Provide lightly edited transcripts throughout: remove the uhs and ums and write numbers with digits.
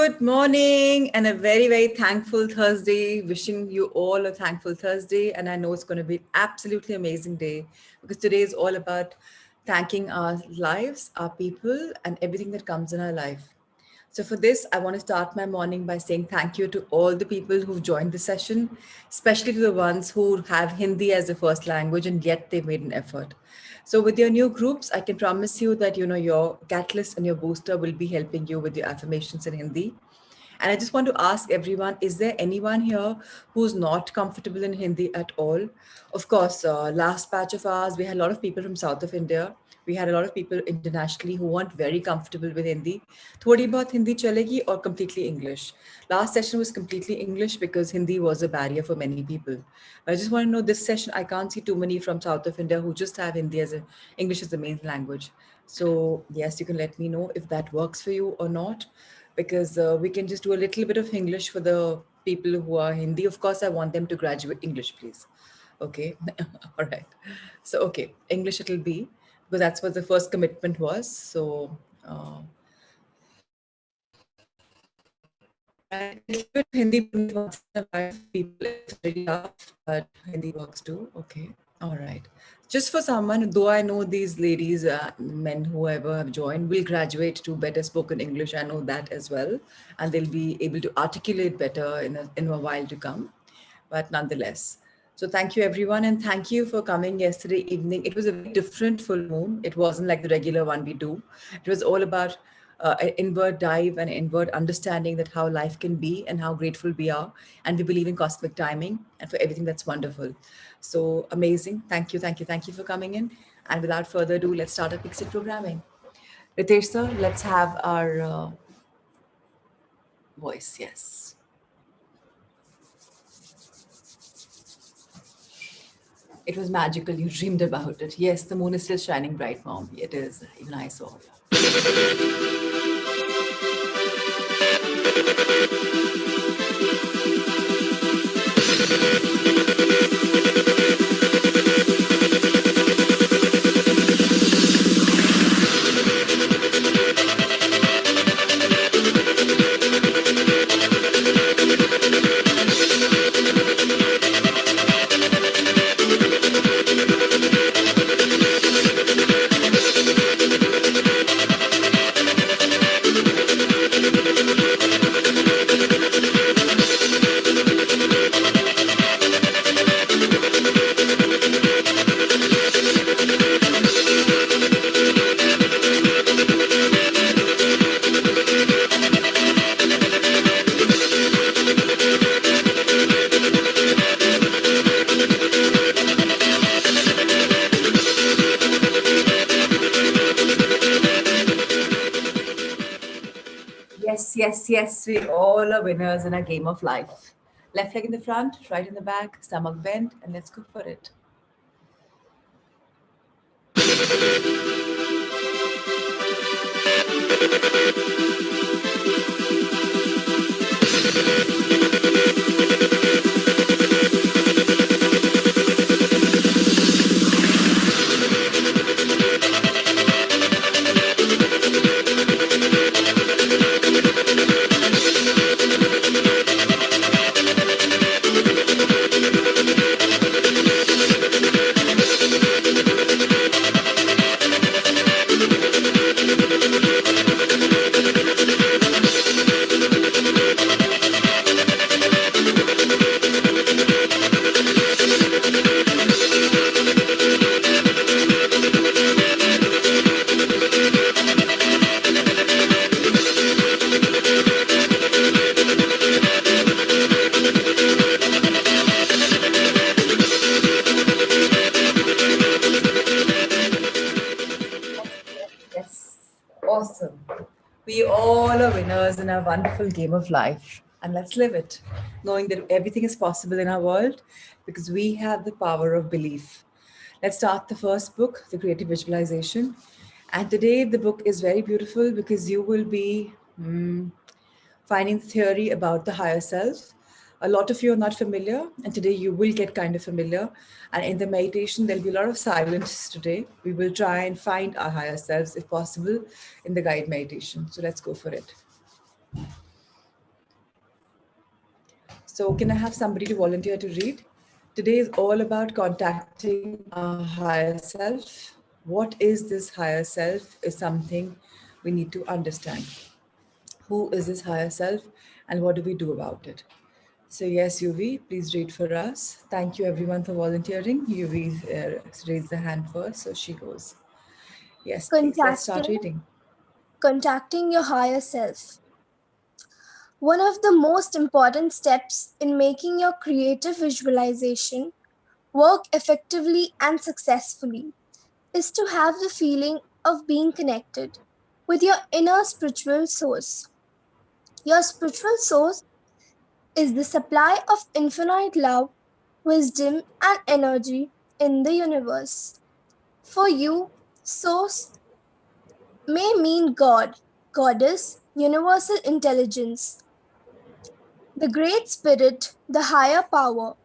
Good morning and a very, very thankful Thursday. Wishing you all a thankful Thursday. And I know it's going to be an absolutely amazing day because today is all about thanking our lives, our people, and everything that comes in our life. So, for this, I want to start my morning by saying thank you to all the people who've joined the session, especially to the ones who have Hindi as a first language and yet they made an effort. So, with your new groups, I can promise you that your catalyst and your booster will be helping you with your affirmations in Hindi. And I just want to ask everyone, is there anyone here who's not comfortable in Hindi at all? Of course, last batch of ours, we had a lot of people from south of India. We had a lot of people internationally who weren't very comfortable with Hindi. Thodi bahut Hindi chalegi or completely English. Last session was completely English because Hindi was a barrier for many people. But I just want to know this session, I can't see too many from south of India who just have Hindi as a English as the main language. So yes, you can let me know if that works for you or not because we can just do a little bit of English for the people who are Hindi. Of course, I want them to graduate English, please. Okay. All right. So, okay, English it'll be because that's what the first commitment was. So, and a little bit of Hindi once in a while. People, it's very tough, but Hindi works too. Okay. All right. Just for someone, though I know these ladies, men, whoever have joined, will graduate to better spoken English. I know that as well. And they'll be able to articulate better in a while to come. But nonetheless. So thank you, everyone. And thank you for coming yesterday evening. It was a very different full moon. It wasn't like the regular one we do. It was all about an inward dive and inward understanding that how life can be and how grateful we are. And we believe in cosmic timing and for everything that's wonderful. So amazing. Thank you, thank you, thank you for coming in. And without further ado, let's start our Pixit programming. Ritesh sir, let's have our voice. Yes. It was magical. You dreamed about it. Yes, the moon is still shining bright, mom. It is. Even I saw. Yes, yes, yes. We all are winners in a game of life. Left leg in the front, right in the back, stomach bent, and let's go for it. Yes, awesome. We all are winners in our wonderful game of life. And let's live it, knowing that everything is possible in our world because we have the power of belief. Let's start the first book, The Creative Visualization. And today the book is very beautiful because you will be finding theory about the higher self. A lot of you are not familiar, and today you will get kind of familiar. And in the meditation, there'll be a lot of silence today. We will try and find our higher selves, if possible, in the guide meditation. So let's go for it. So, can I have somebody to volunteer to read? Today is all about contacting our higher self. What is this higher self is something we need to understand. Who is this higher self and what do we do about it? So, yes, UV, please read for us. Thank you everyone for volunteering. UV raised the hand first, so she goes. Yes, please, let's start Contacting reading. contacting your higher self. One of the most important steps in making your creative visualization work effectively and successfully is to have the feeling of being connected with your inner spiritual source. Your spiritual source is the supply of infinite love, wisdom, and energy in the universe. For you, source may mean God, Goddess, universal intelligence, the Great Spirit, the higher power,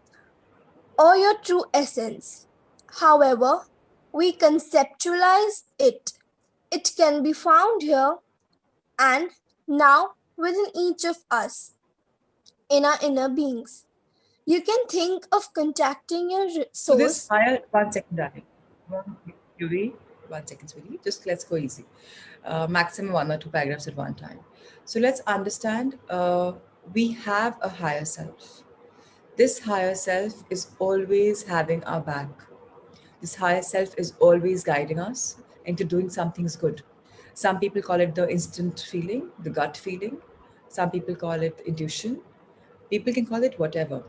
or your true essence. However, we conceptualize it. It can be found here and now within each of us, in our inner beings. You can think of contacting your So this source. higher, one second, darling. One, UV, 1 second, sweetie. Just let's go easy. Maximum one or two paragraphs at one time. So let's understand we have a higher self. This higher self is always having our back. This higher self is always guiding us into doing something's good. Some people call it the instant feeling, the gut feeling. Some people call it intuition. People can call it whatever.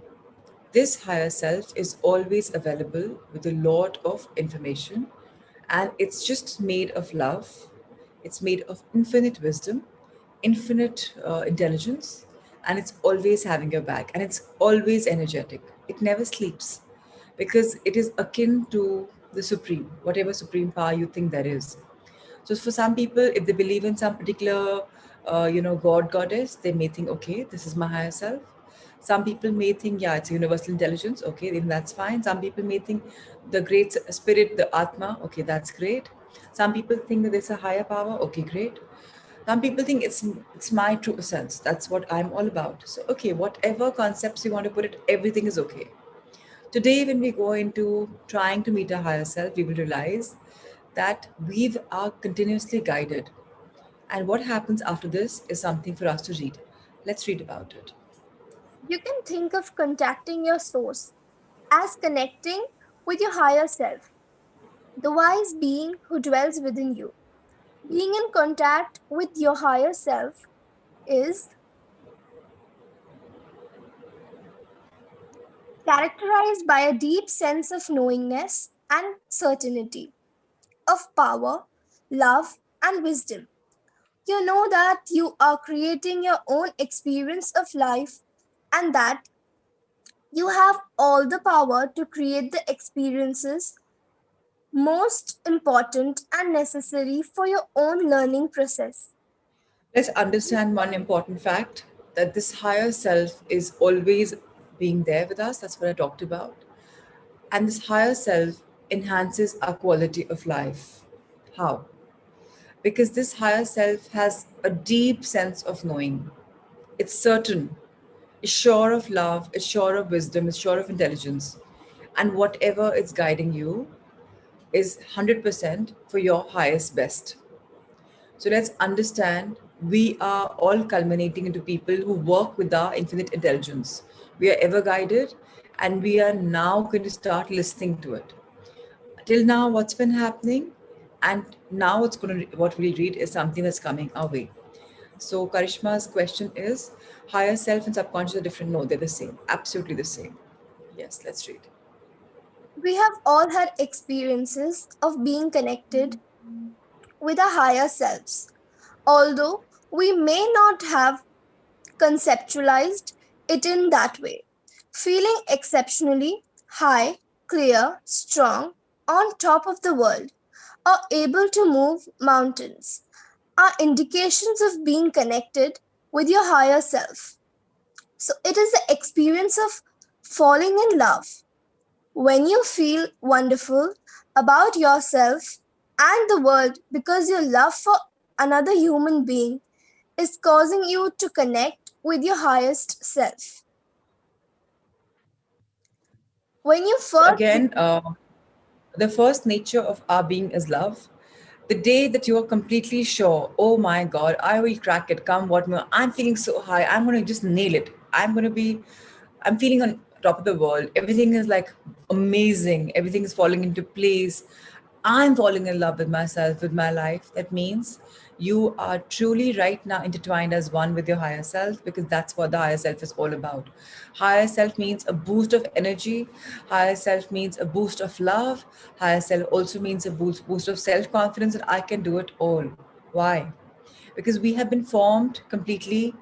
This higher self is always available with a lot of information, and it's just made of love. It's made of infinite wisdom, infinite intelligence, and it's always having your back, and it's always energetic. It never sleeps because it is akin to the supreme, whatever supreme power you think there is. So for some people, if they believe in some particular, God, goddess, they may think, okay, this is my higher self. Some people may think, yeah, it's universal intelligence. Okay, then that's fine. Some people may think the great spirit, the Atma. Okay, that's great. Some people think that there's a higher power. Okay, great. Some people think it's my true essence. That's what I'm all about. So okay, whatever concepts you want to put it, everything is okay. Today, when we go into trying to meet our higher self, we will realize that we are continuously guided. And what happens after this is something for us to read. Let's read about it. You can think of contacting your source as connecting with your higher self, the wise being who dwells within you. Being in contact with your higher self is characterized by a deep sense of knowingness and certainty, of power, love, and wisdom. You know that you are creating your own experience of life and that you have all the power to create the experiences most important and necessary for your own learning process. Let's understand one important fact that this higher self is always being there with us. That's what I talked about. And this higher self enhances our quality of life. How? Because this higher self has a deep sense of knowing. It's certain, it's sure of love, it's sure of wisdom, it's sure of intelligence. And whatever is guiding you is 100% for your highest best. So let's understand we are all culminating into people who work with our infinite intelligence. We are ever guided and we are now going to start listening to it. Till now, what's been happening, and now what we'll read is something that's coming our way. So Karishma's question is higher self and subconscious are different. No, they're the same. Absolutely the same. Yes, let's read. We have all had experiences of being connected with our higher selves, although we may not have conceptualized it in that way. Feeling exceptionally high, clear, strong, on top of the world, or able to move mountains are indications of being connected with your higher self. So it is the experience of falling in love. When you feel wonderful about yourself and the world because your love for another human being is causing you to connect with your highest self. When you So first again, the first nature of our being is love. The day that you are completely sure, oh my God, I will crack it, come what may, I'm feeling so high, I'm going to just nail it. I'm feeling on top of the world. Everything is like amazing. Everything is falling into place. I'm falling in love with myself, with my life. That means you are truly right now intertwined as one with your higher self, because that's what the higher self is all about. Higher self means a boost of energy. Higher self means a boost of love. Higher self also means a boost of self confidence that I can do it all. Why? Because we have been formed completely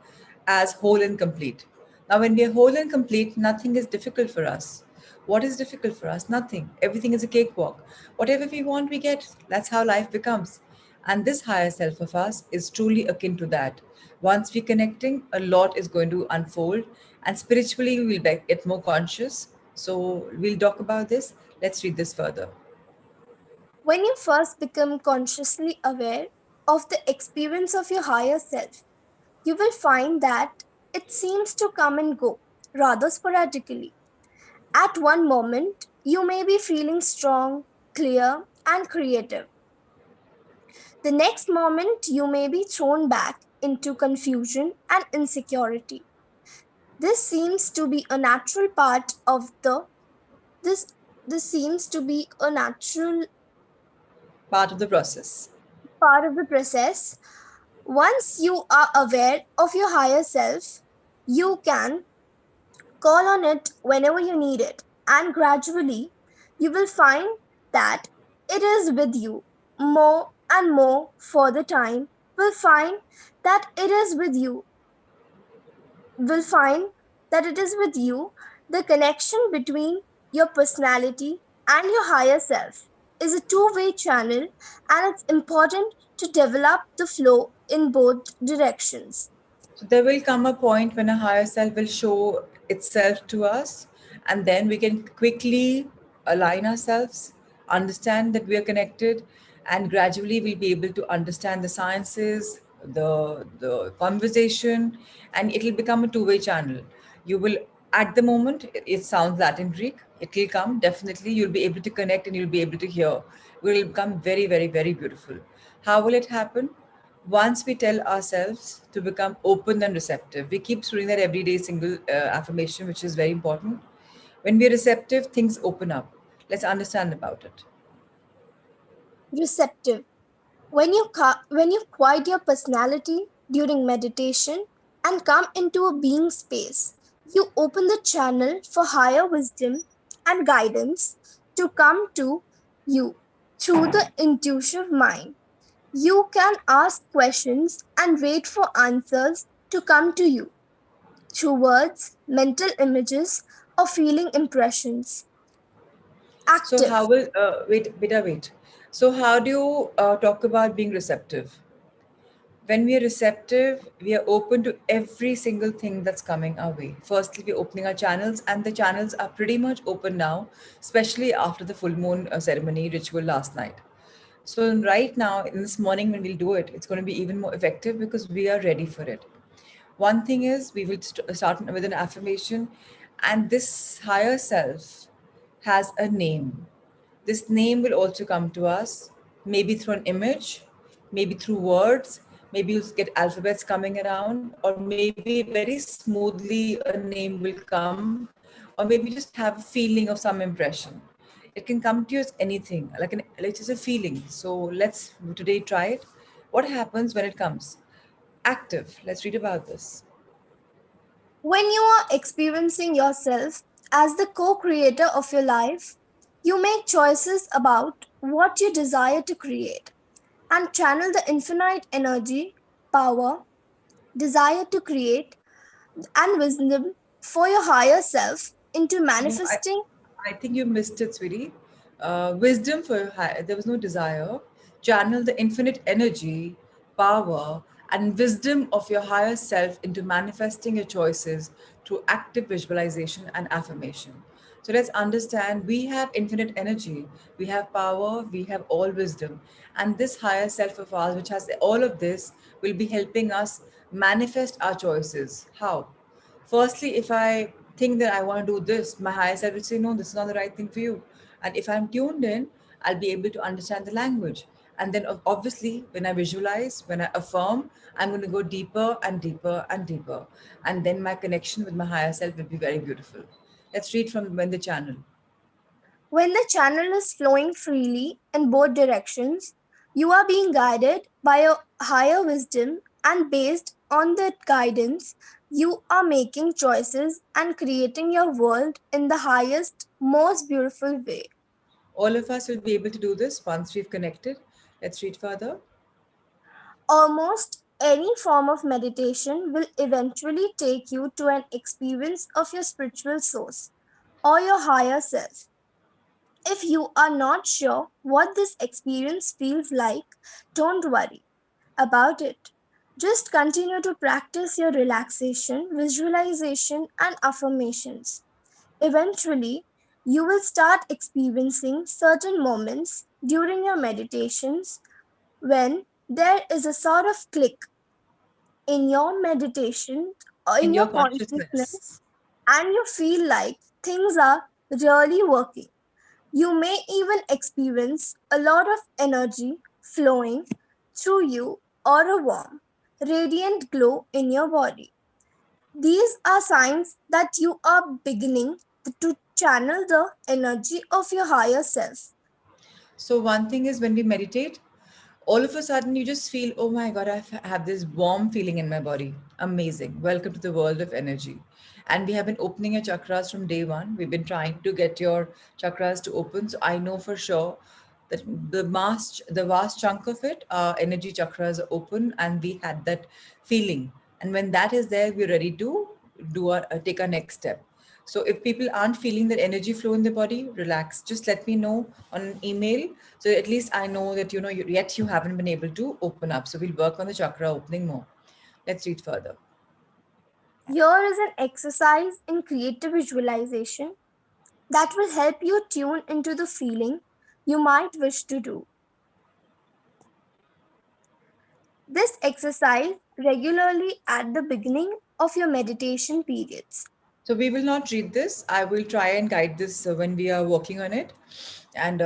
as whole and complete. Now, when we are whole and complete, nothing is difficult for us. What is difficult for us? Nothing. Everything is a cakewalk. Whatever we want, we get. That's how life becomes. And this higher self of us is truly akin to that. Once we're connecting, a lot is going to unfold, and spiritually, we will get more conscious. So, we'll talk about this. Let's read this further. when you first become consciously aware of the experience of your higher self, you will find that it seems to come and go rather sporadically. At one moment, you may be feeling strong, clear, and creative. The next moment, you may be thrown back into confusion and insecurity. This seems to be a natural part of the this this seems to be a natural Part of the process. part of the process. Once you are aware of your higher self, you can call on it whenever you need it, and gradually you will find that it is with you more and more for the time. Will find that it is with you. Will find that it is with you. The connection between your personality and your higher self is a two-way channel, and it's important to develop the flow in both directions. So there will come a point when a higher self will show itself to us, and then we can quickly align ourselves, understand that we are connected, and gradually we'll be able to understand the sciences, the conversation, and it'll become a two-way channel. You will, at the moment, it sounds Latin Greek. It will come definitely. You'll be able to connect and you'll be able to hear. It will become very, very, very beautiful. How will it happen? Once we tell ourselves to become open and receptive. We keep doing that everyday single affirmation, which is very important. When we're receptive, things open up. Let's understand about it. Receptive. When you quiet your personality during meditation and come into a being space, you open the channel for higher wisdom and guidance to come to you through the intuitive mind. You can ask questions and wait for answers to come to you through words, mental images, or feeling impressions. So how Active. will wait? So how do you talk about being receptive? When we are receptive, we are open to every single thing that's coming our way. Firstly, we're opening our channels, and the channels are pretty much open now, especially after the full moon ceremony ritual last night. So, right now, in this morning, when we'll do it, it's going to be even more effective because we are ready for it. One thing is, we will start with an affirmation, and this higher self has a name. This name will also come to us, maybe through an image, maybe through words, maybe you'll get alphabets coming around, or maybe very smoothly a name will come, or maybe just have a feeling of some impression. It can come to you as anything, it's just a feeling. So let's today try it. What happens when it comes? Active. Let's read about this. When you are experiencing yourself as the co creator of your life, you make choices about what you desire to create and channel the infinite energy, power, desire to create, and wisdom for your higher self into No, manifesting. I think you missed it, sweetie. Wisdom for there was no desire. Channel the infinite energy, power, and wisdom of your higher self into manifesting your choices through active visualization and affirmation. So let's understand we have infinite energy, we have power, we have all wisdom. And this higher self of ours, which has all of this, will be helping us manifest our choices. How? Firstly, if I think that I want to do this, my higher self will say, no, this is not the right thing for you. And if I'm tuned in, I'll be able to understand the language. And then obviously, when I visualize, when I affirm, I'm going to go deeper and deeper and deeper. And then my connection with my higher self will be very beautiful. Let's read from when the channel. When the channel is flowing freely in both directions, you are being guided by a higher wisdom, and based on that guidance, you are making choices and creating your world in the highest, most beautiful way. All of us will be able to do this once we've connected. Let's read further. Almost any form of meditation will eventually take you to an experience of your spiritual source or your higher self. If you are not sure what this experience feels like, don't worry about it. Just continue to practice your relaxation, visualization, and affirmations. Eventually, you will start experiencing certain moments during your meditations when there is a sort of click in your meditation or In in your your consciousness, consciousness. and you feel like things are really working. You may even experience a lot of energy flowing through you or a warm, radiant glow in your body. These are signs that you are beginning to channel the energy of your higher self. So, one thing is when we meditate, all of a sudden you just feel, oh my God, have this warm feeling in my body. Amazing. Welcome to the world of energy. And we have been opening your chakras from day one. We've been trying to get your chakras to open. So, I know for sure that the vast chunk of it, our energy chakras are open, and we had that feeling. And when that is there, we're ready to take our next step. So if people aren't feeling that energy flow in the body, relax. Just let me know on an email. So at least I know that yet you haven't been able to open up. So we'll work on the chakra opening more. Let's read further. Here is an exercise in creative visualization that will help you tune into the feeling you might wish to do. This exercise regularly at the beginning of your meditation periods. So we will not read this. I will try and guide this when we are working on it. And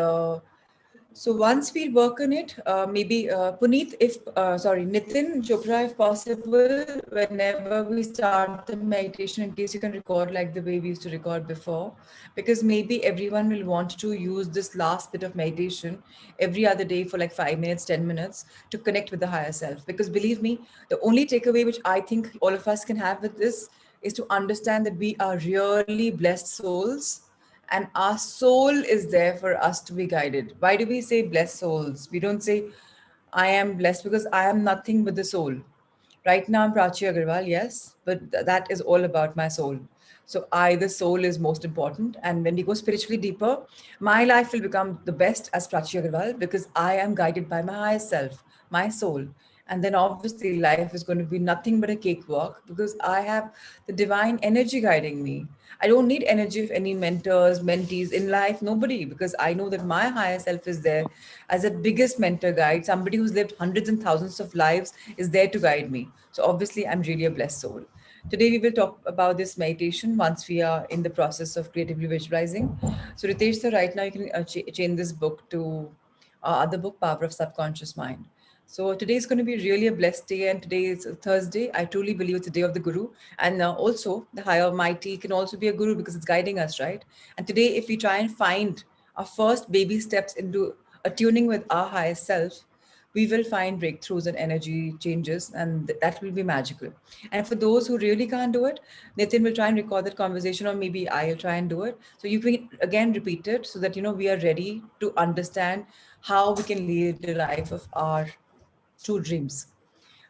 so once we work on it, maybe Puneet, if sorry, Nitin Chopra, if possible, whenever we start the meditation, in case you can record like the way we used to record before, because maybe everyone will want to use this last bit of meditation every other day for like 5 minutes, 10 minutes to connect with the higher self. Because believe me, the only takeaway which I think all of us can have with this is to understand that we are really blessed souls, and our soul is there for us to be guided. Why do we say blessed souls? We don't say I am blessed, because I am nothing but the soul. Right now I'm Prachi Agarwal, yes, but that is all about my soul. So I, the soul, is most important. And when we go spiritually deeper, my life will become the best as Prachi Agarwal, because I am guided by my higher self, my soul. And then obviously life is going to be nothing but a cakewalk, because I have the divine energy guiding me. I don't need energy of any mentors, mentees in life, nobody, because I know that my higher self is there as a biggest mentor guide. Somebody who's lived hundreds and thousands of lives is there to guide me. So obviously, I'm really a blessed soul. Today, we will talk about this meditation once we are in the process of creatively visualizing. So, Ritesh, so right now you can change this book to other book, Power of Subconscious Mind. So today is going to be really a blessed day, and today is Thursday. I truly believe it's a day of the Guru, and also the Higher Mighty can also be a Guru because it's guiding us, right? And today, if we try and find our first baby steps into attuning with our higher self, we will find breakthroughs and energy changes, and that will be magical. And for those who really can't do it, Nitin will try and record that conversation, or maybe I'll try and do it. So you can again repeat it so that we are ready to understand how we can lead the life of our true dreams.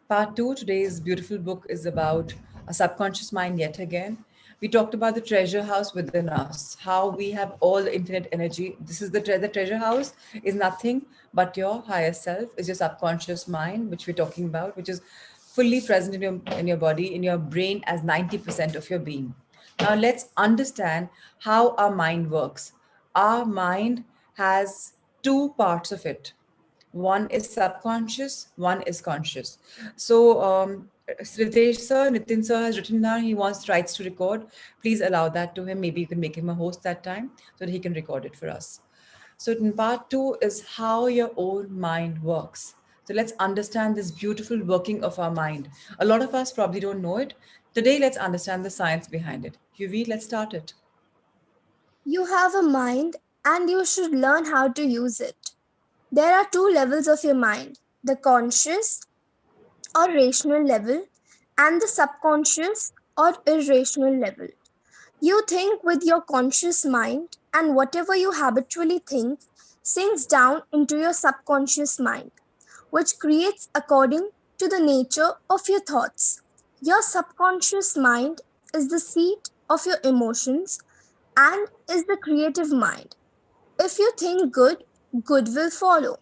Part two, today's beautiful book is about a subconscious mind yet again. We talked about the treasure house within us, how we have all the infinite energy. This is the treasure house is nothing but your higher self, is your subconscious mind, which we're talking about, which is fully present in your body, in your brain as 90% of your being. Now let's understand how our mind works. Our mind has two parts of it. One is subconscious, one is conscious. So Ritesh sir, Nitin sir has written down he wants rights to record. Please allow that to him. Maybe you can make him a host that time so that he can record it for us. So, in part two is how your own mind works. So, let's understand this beautiful working of our mind. A lot of us probably don't know it. Today, let's understand the science behind it. Yuvi, let's start it. You have a mind and you should learn how to use it. There are two levels of your mind, the conscious or rational level and the subconscious or irrational level. You think with your conscious mind, and whatever you habitually think sinks down into your subconscious mind, which creates according to the nature of your thoughts. Your subconscious mind is the seat of your emotions and is the creative mind. If you think good, good will follow.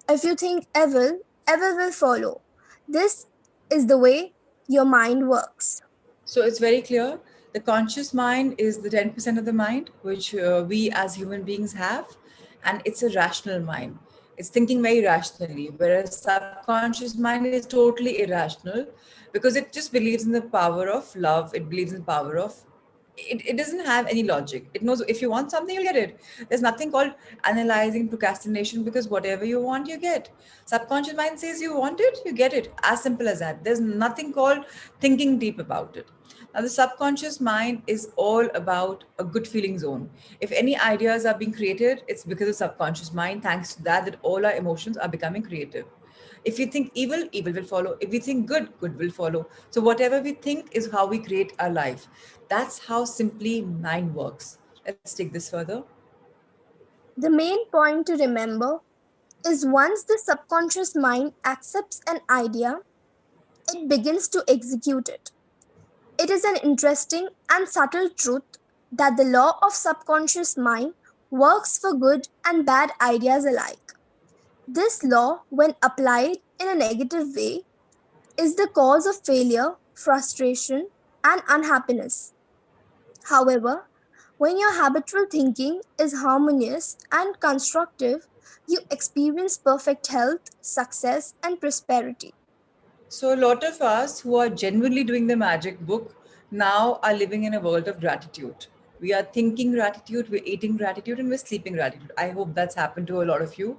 If you think evil, evil will follow. This is the way your mind works. So it's very clear. The conscious mind is the 10% of the mind which we as human beings have, and it's a rational mind. It's thinking very rationally, whereas subconscious mind is totally irrational because it just believes in the power of love. It believes in the power of it doesn't have any logic. It knows if you want something, you'll get it. There's nothing called analyzing procrastination because whatever you want, you get. Subconscious mind says you want it, you get it. As simple as that. There's nothing called thinking deep about it. Now, the subconscious mind is all about a good feeling zone. If any ideas are being created, it's because of subconscious mind. Thanks to that all our emotions are becoming creative. If we think evil, evil will follow. If we think good, good will follow. So whatever we think is how we create our life. That's how simply mind works. Let's take this further. The main point to remember is once the subconscious mind accepts an idea, it begins to execute it. It is an interesting and subtle truth that the law of subconscious mind works for good and bad ideas alike. This law, when applied in a negative way, is the cause of failure, frustration, and unhappiness. However, when your habitual thinking is harmonious and constructive, you experience perfect health, success, and prosperity. So, a lot of us who are genuinely doing the magic book now are living in a world of gratitude. We are thinking gratitude, we're eating gratitude, and we're sleeping gratitude. I hope that's happened to a lot of you.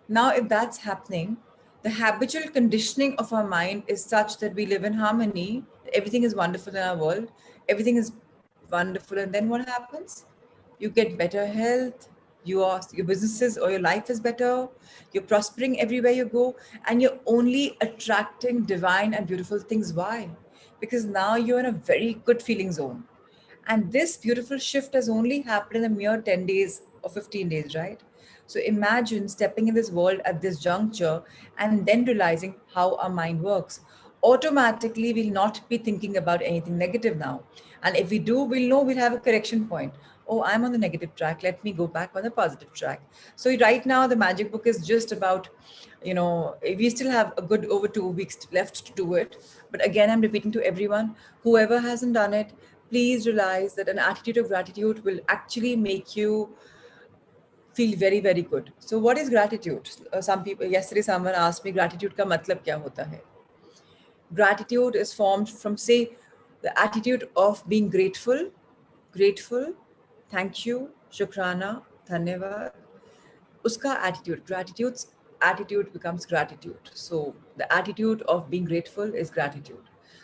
Now, if that's happening, the habitual conditioning of our mind is such that we live in harmony, everything is wonderful in our world, everything is wonderful. And then what happens? You get better health, your businesses or your life is better, you're prospering everywhere you go, and you're only attracting divine and beautiful things. Why? Because now you're in a very good feeling zone. And this beautiful shift has only happened in a mere 10 days or 15 days, right? So imagine stepping in this world at this juncture and then realizing how our mind works. Automatically, we'll not be thinking about anything negative now. And if we do, we'll know we'll have a correction point. Oh, I'm on the negative track. Let me go back on the positive track. So right now, the magic book is just about, we still have a good over 2 weeks left to do it. But again, I'm repeating to everyone, whoever hasn't done it, please realize that an attitude of gratitude will actually make you feel very very good. So what is gratitude? Some people, yesterday someone asked me gratitude ka matlab kya hota hai. Gratitude is formed from, say, the attitude of being grateful, thank you, shukrana, dhanyavad. Uska attitude, gratitude's attitude becomes gratitude. So the attitude of being grateful is gratitude.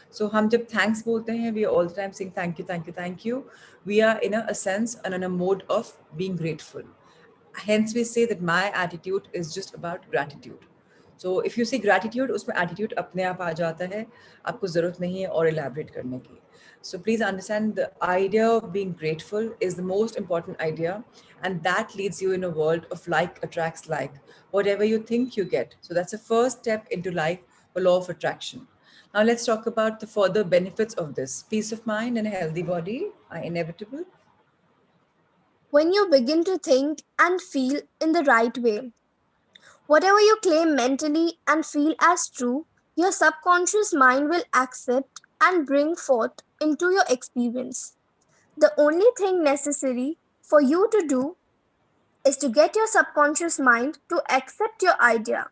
So हम जब thanks बोलते हैं, we are all the time saying thank you, thank you, thank you. We are in a sense and in a mode of being grateful. Hence we say that my attitude is just about gratitude. So if you say gratitude, उसमें attitude अपने आप आ जाता है, आपको ज़रूरत नहीं है और elaborate करने की. So please understand the idea of being grateful is the most important idea, and that leads you in a world of like attracts like. Whatever you think, you get. So that's the first step into life for law of attraction. Now let's talk about the further benefits of this. Peace of mind and a healthy body are inevitable. When you begin to think and feel in the right way, whatever you claim mentally and feel as true, your subconscious mind will accept and bring forth into your experience. The only thing necessary for you to do is to get your subconscious mind to accept your idea,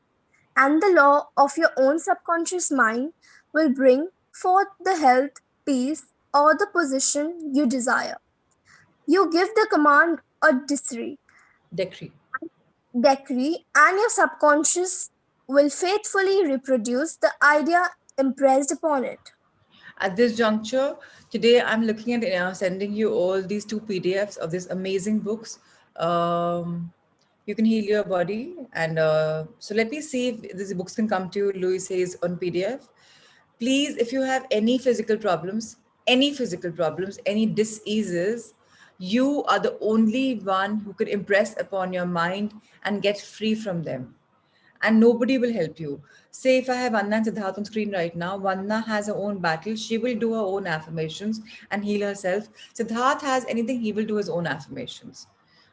and the law of your own subconscious mind will bring for the health, peace, or the position you desire. You give the command or Decree. decree, and your subconscious will faithfully reproduce the idea impressed upon it. At this juncture, today I'm looking at sending you all these two PDFs of these amazing books. Um, you can heal your body, and so let me see if these books can come to you. Louis says on PDF. Please, if you have any physical problems, any diseases, you are the only one who can impress upon your mind and get free from them, and nobody will help you. Say if I have Vanna and Siddharth on screen right now, Vanna has her own battle. She will do her own affirmations and heal herself. Siddharth has anything, he will do his own affirmations.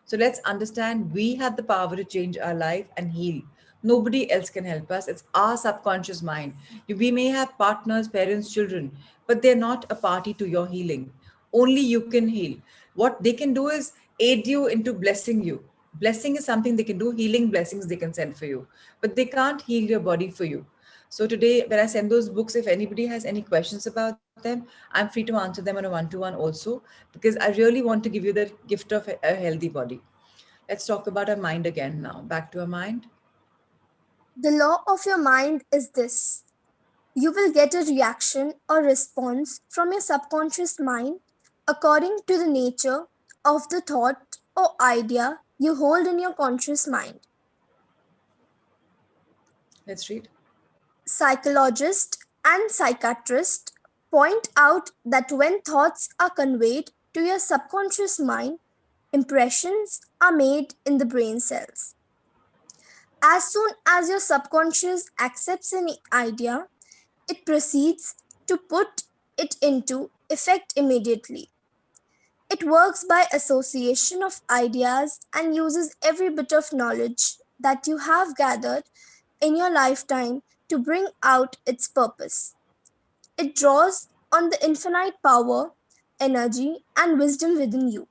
So let's understand we have the power to change our life and heal. Nobody else can help us. It's our subconscious mind. We may have partners, parents, children, but they're not a party to your healing. Only you can heal. What they can do is aid you into blessing you. Blessing is something they can do, healing blessings they can send for you, but they can't heal your body for you. So today, when I send those books, if anybody has any questions about them, I'm free to answer them on a one-to-one also, because I really want to give you the gift of a healthy body. Let's talk about our mind again now. Back to our mind. The law of your mind is this: you will get a reaction or response from your subconscious mind according to the nature of the thought or idea you hold in your conscious mind. Let's read. Psychologists and psychiatrists point out that when thoughts are conveyed to your subconscious mind, impressions are made in the brain cells. As soon as your subconscious accepts an idea, it proceeds to put it into effect immediately. It works by association of ideas and uses every bit of knowledge that you have gathered in your lifetime to bring out its purpose. It draws on the infinite power, energy, and wisdom within you.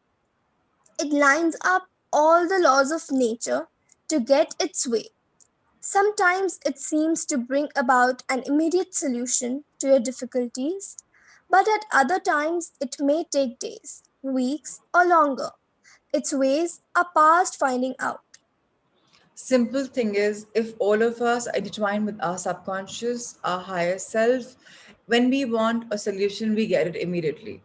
It lines up all the laws of nature to get its way. Sometimes it seems to bring about an immediate solution to your difficulties, but at other times it may take days, weeks, or longer. Its ways are past finding out. Simple thing is, if all of us intertwine with our subconscious, our higher self, when we want a solution, we get it immediately.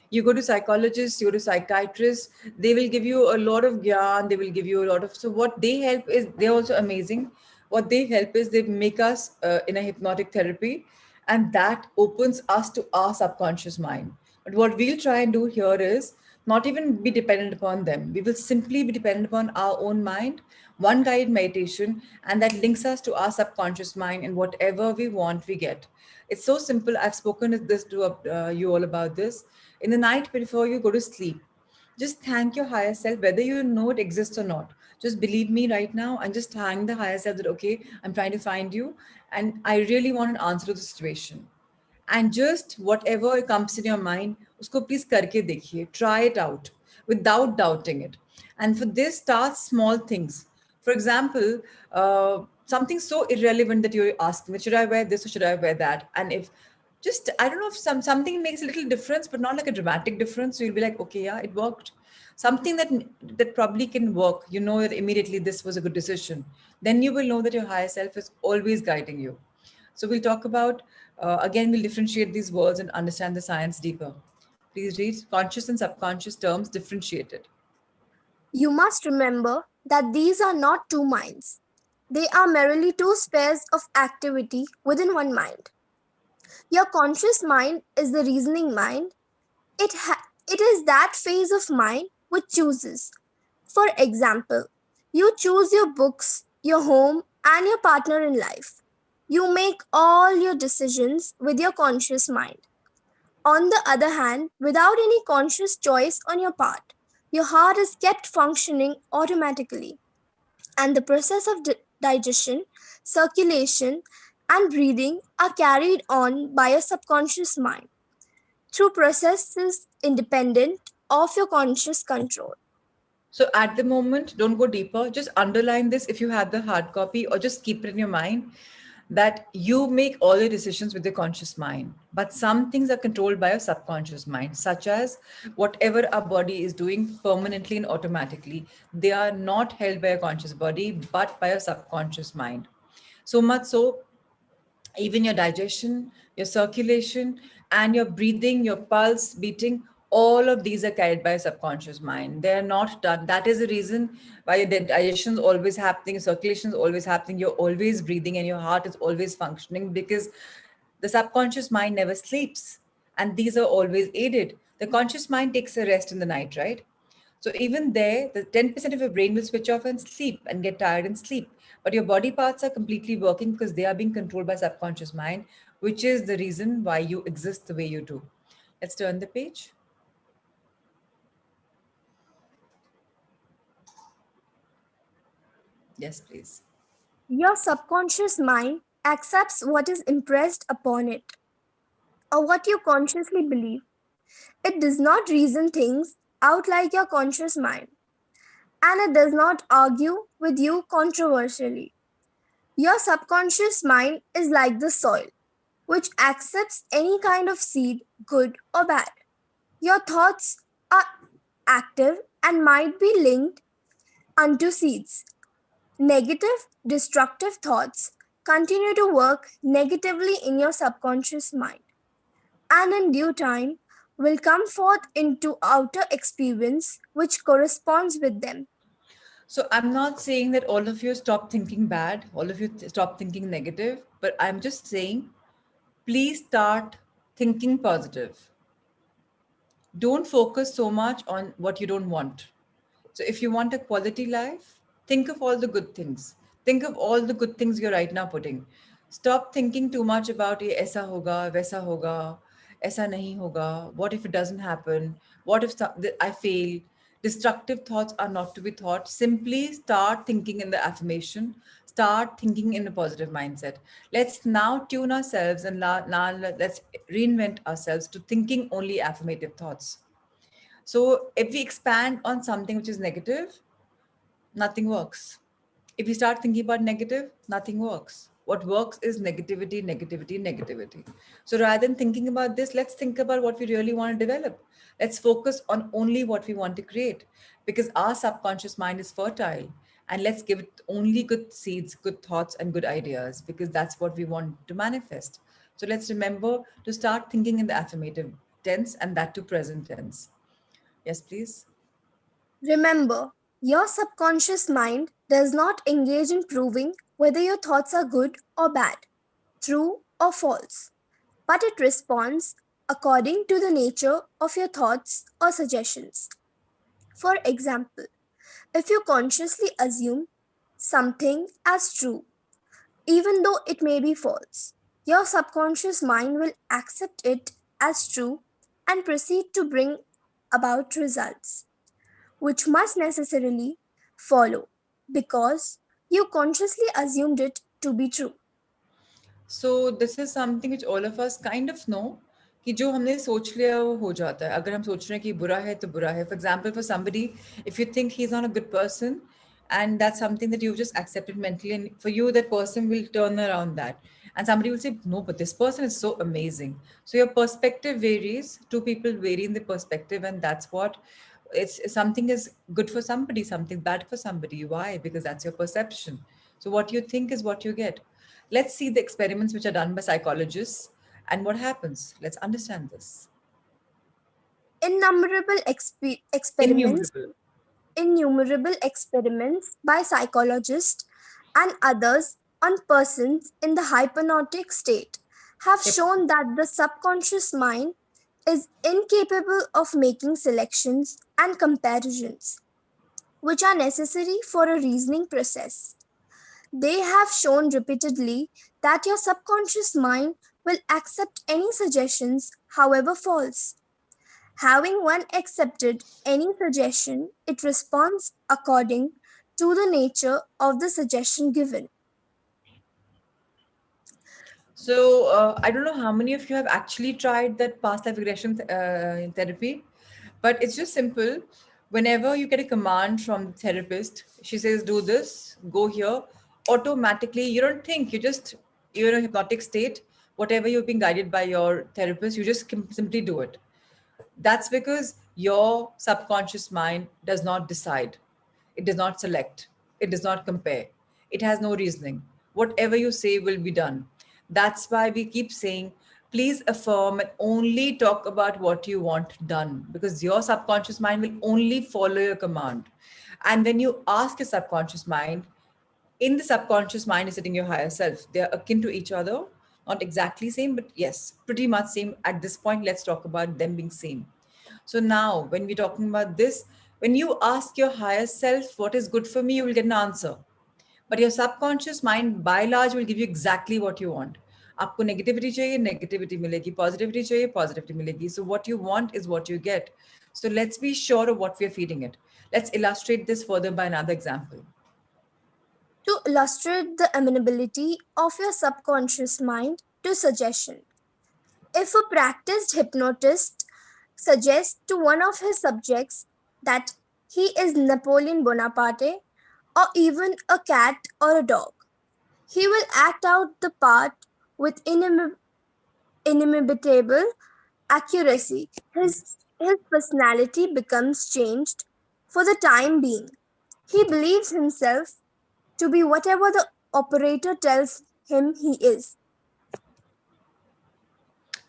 You go to psychologists, you go to psychiatrists, they will give you a lot of gyan, they will give you a lot of, so what they help is, they're also amazing. What they help is they make us in a hypnotic therapy, and that opens us to our subconscious mind. But what we'll try and do here is not even be dependent upon them. We will simply be dependent upon our own mind, one guided meditation, and that links us to our subconscious mind, and whatever we want, we get. It's so simple. I've spoken this to you all about this. In the night before you go to sleep, just thank your higher self, whether you know it exists or not. Just believe me right now and just thank the higher self that, okay, I'm trying to find you and I really want an answer to the situation. And just whatever comes in your mind, usko please karke dekhiye, try it out without doubting it. And for this, start small things. For example, something so irrelevant that you're asking, that should I wear this or should I wear that? And if just, I don't know, if something makes a little difference but not like a dramatic difference, so you'll be like, okay, yeah, it worked. Something that probably can work, you know that immediately this was a good decision. Then you will know that your higher self is always guiding you. So we'll talk about, again, we'll differentiate these words and understand the science deeper. Please read. Conscious and subconscious terms differentiated. You must remember that these are not two minds. They are merely two spheres of activity within one mind. Your conscious mind is the reasoning mind. It is that phase of mind which chooses. For example, you choose your books, your home, and your partner in life. You make all your decisions with your conscious mind. On the other hand, without any conscious choice on your part, your heart is kept functioning automatically, and the process of digestion, circulation, and breathing are carried on by your subconscious mind through processes independent of your conscious control. So at the moment, don't go deeper. Just underline this if you have the hard copy, or just keep it in your mind. that you make all your decisions with your conscious mind, but some things are controlled by your subconscious mind, such as whatever our body is doing permanently and automatically, they are not held by a conscious body but by a subconscious mind. So much so, even your digestion, your circulation, and your breathing, your pulse beating, all of these are carried by a subconscious mind. They are not done. That is the reason why your digestion is always happening, circulation is always happening, you're always breathing, and your heart is always functioning, because the subconscious mind never sleeps. And these are always aided. The conscious mind takes a rest in the night, right? So even there, the 10% of your brain will switch off and sleep and get tired and sleep. But your body parts are completely working because they are being controlled by subconscious mind, which is the reason why you exist the way you do. Let's turn the page. Yes, please. Your subconscious mind accepts what is impressed upon it or what you consciously believe. It does not reason things out like your conscious mind, and it does not argue with you controversially. Your subconscious mind is like the soil, which accepts any kind of seed, good or bad. Your thoughts are active and might be linked unto seeds. Negative, destructive thoughts continue to work negatively in your subconscious mind, and in due time will come forth into outer experience which corresponds with them. So I'm not saying that all of you stop thinking bad, all of you stop thinking negative, but I'm just saying, please start thinking positive. Don't focus so much on what you don't want. So if you want a quality life, think of all the good things. Think of all the good things you're right now putting. Stop thinking too much about ये ऐसा होगा, वैसा होगा, ऐसा नहीं होगा. What if it doesn't happen? What if I fail? Destructive thoughts are not to be thought. Simply start thinking in the affirmation. Start thinking in a positive mindset. Let's now tune ourselves and now let's reinvent ourselves to thinking only affirmative thoughts. So if we expand on something which is negative, nothing works. If we start thinking about negative, nothing works. What works is negativity, negativity, negativity. So rather than thinking about this, let's think about what we really want to develop. Let's focus on only what we want to create, because our subconscious mind is fertile, and let's give it only good seeds, good thoughts, and good ideas, because that's what we want to manifest. So let's remember to start thinking in the affirmative tense, and that to present tense. Yes, please. Remember, your subconscious mind does not engage in proving whether your thoughts are good or bad, true or false, but it responds according to the nature of your thoughts or suggestions. For example, if you consciously assume something as true, even though it may be false, your subconscious mind will accept it as true and proceed to bring about results, which must necessarily follow because you consciously assumed it to be true. So this is something which all of us kind of know, कि जो हमने सोच लिया वो हो जाता है. अगर हम सोच रहे हैं कि बुरा है तो बुरा है. For example, for somebody, if you think he is not a good person, and that's something that you've just accepted mentally, and for you that person will turn around that, and somebody will say, no, but this person is so amazing. So your perspective varies. Two people vary in the perspective, and that's what it's something is good for somebody, something bad for somebody. Why? Because that's your perception. So what you think is what you get. Let's see the experiments which are done by psychologists and what happens. Let's understand this. Innumerable experiments, Innumerable. innumerable experiments by psychologists and others on persons in the hypnotic state have Yep. shown that the subconscious mind is incapable of making selections and comparisons, which are necessary for a reasoning process. They have shown repeatedly that your subconscious mind will accept any suggestions, however false. Having one accepted any suggestion, it responds according to the nature of the suggestion given. So I don't know how many of you have actually tried that past life regression therapy, but it's just simple. Whenever you get a command from the therapist, she says, do this, go here, automatically, you don't think, you just you're in a hypnotic state, whatever you're being guided by your therapist, you just simply do it. That's because your subconscious mind does not decide, it does not select, it does not compare, it has no reasoning. Whatever you say will be done. That's why we keep saying, please affirm and only talk about what you want done, because your subconscious mind will only follow your command. And when you ask your subconscious mind, in the subconscious mind is sitting your higher self. They're akin to each other, not exactly same, but yes, pretty much same. At this point, let's talk about them being same. So now, when we're talking about this, when you ask your higher self what is good for me, you will get an answer. But your subconscious mind, by large, will give you exactly what you want. आपको negativity चाहिए negativity मिलेगी, positivity चाहिए positivity मिलेगी. So what you want is what you get. So let's be sure of what we are feeding it. Let's illustrate this further by another example. To illustrate the amenability of your subconscious mind to suggestion. If a practiced hypnotist suggests to one of his subjects that he is Napoleon Bonaparte or even a cat or a dog, he will act out the part with inimitable accuracy. His personality becomes changed for the time being. He believes himself to be whatever the operator tells him he is.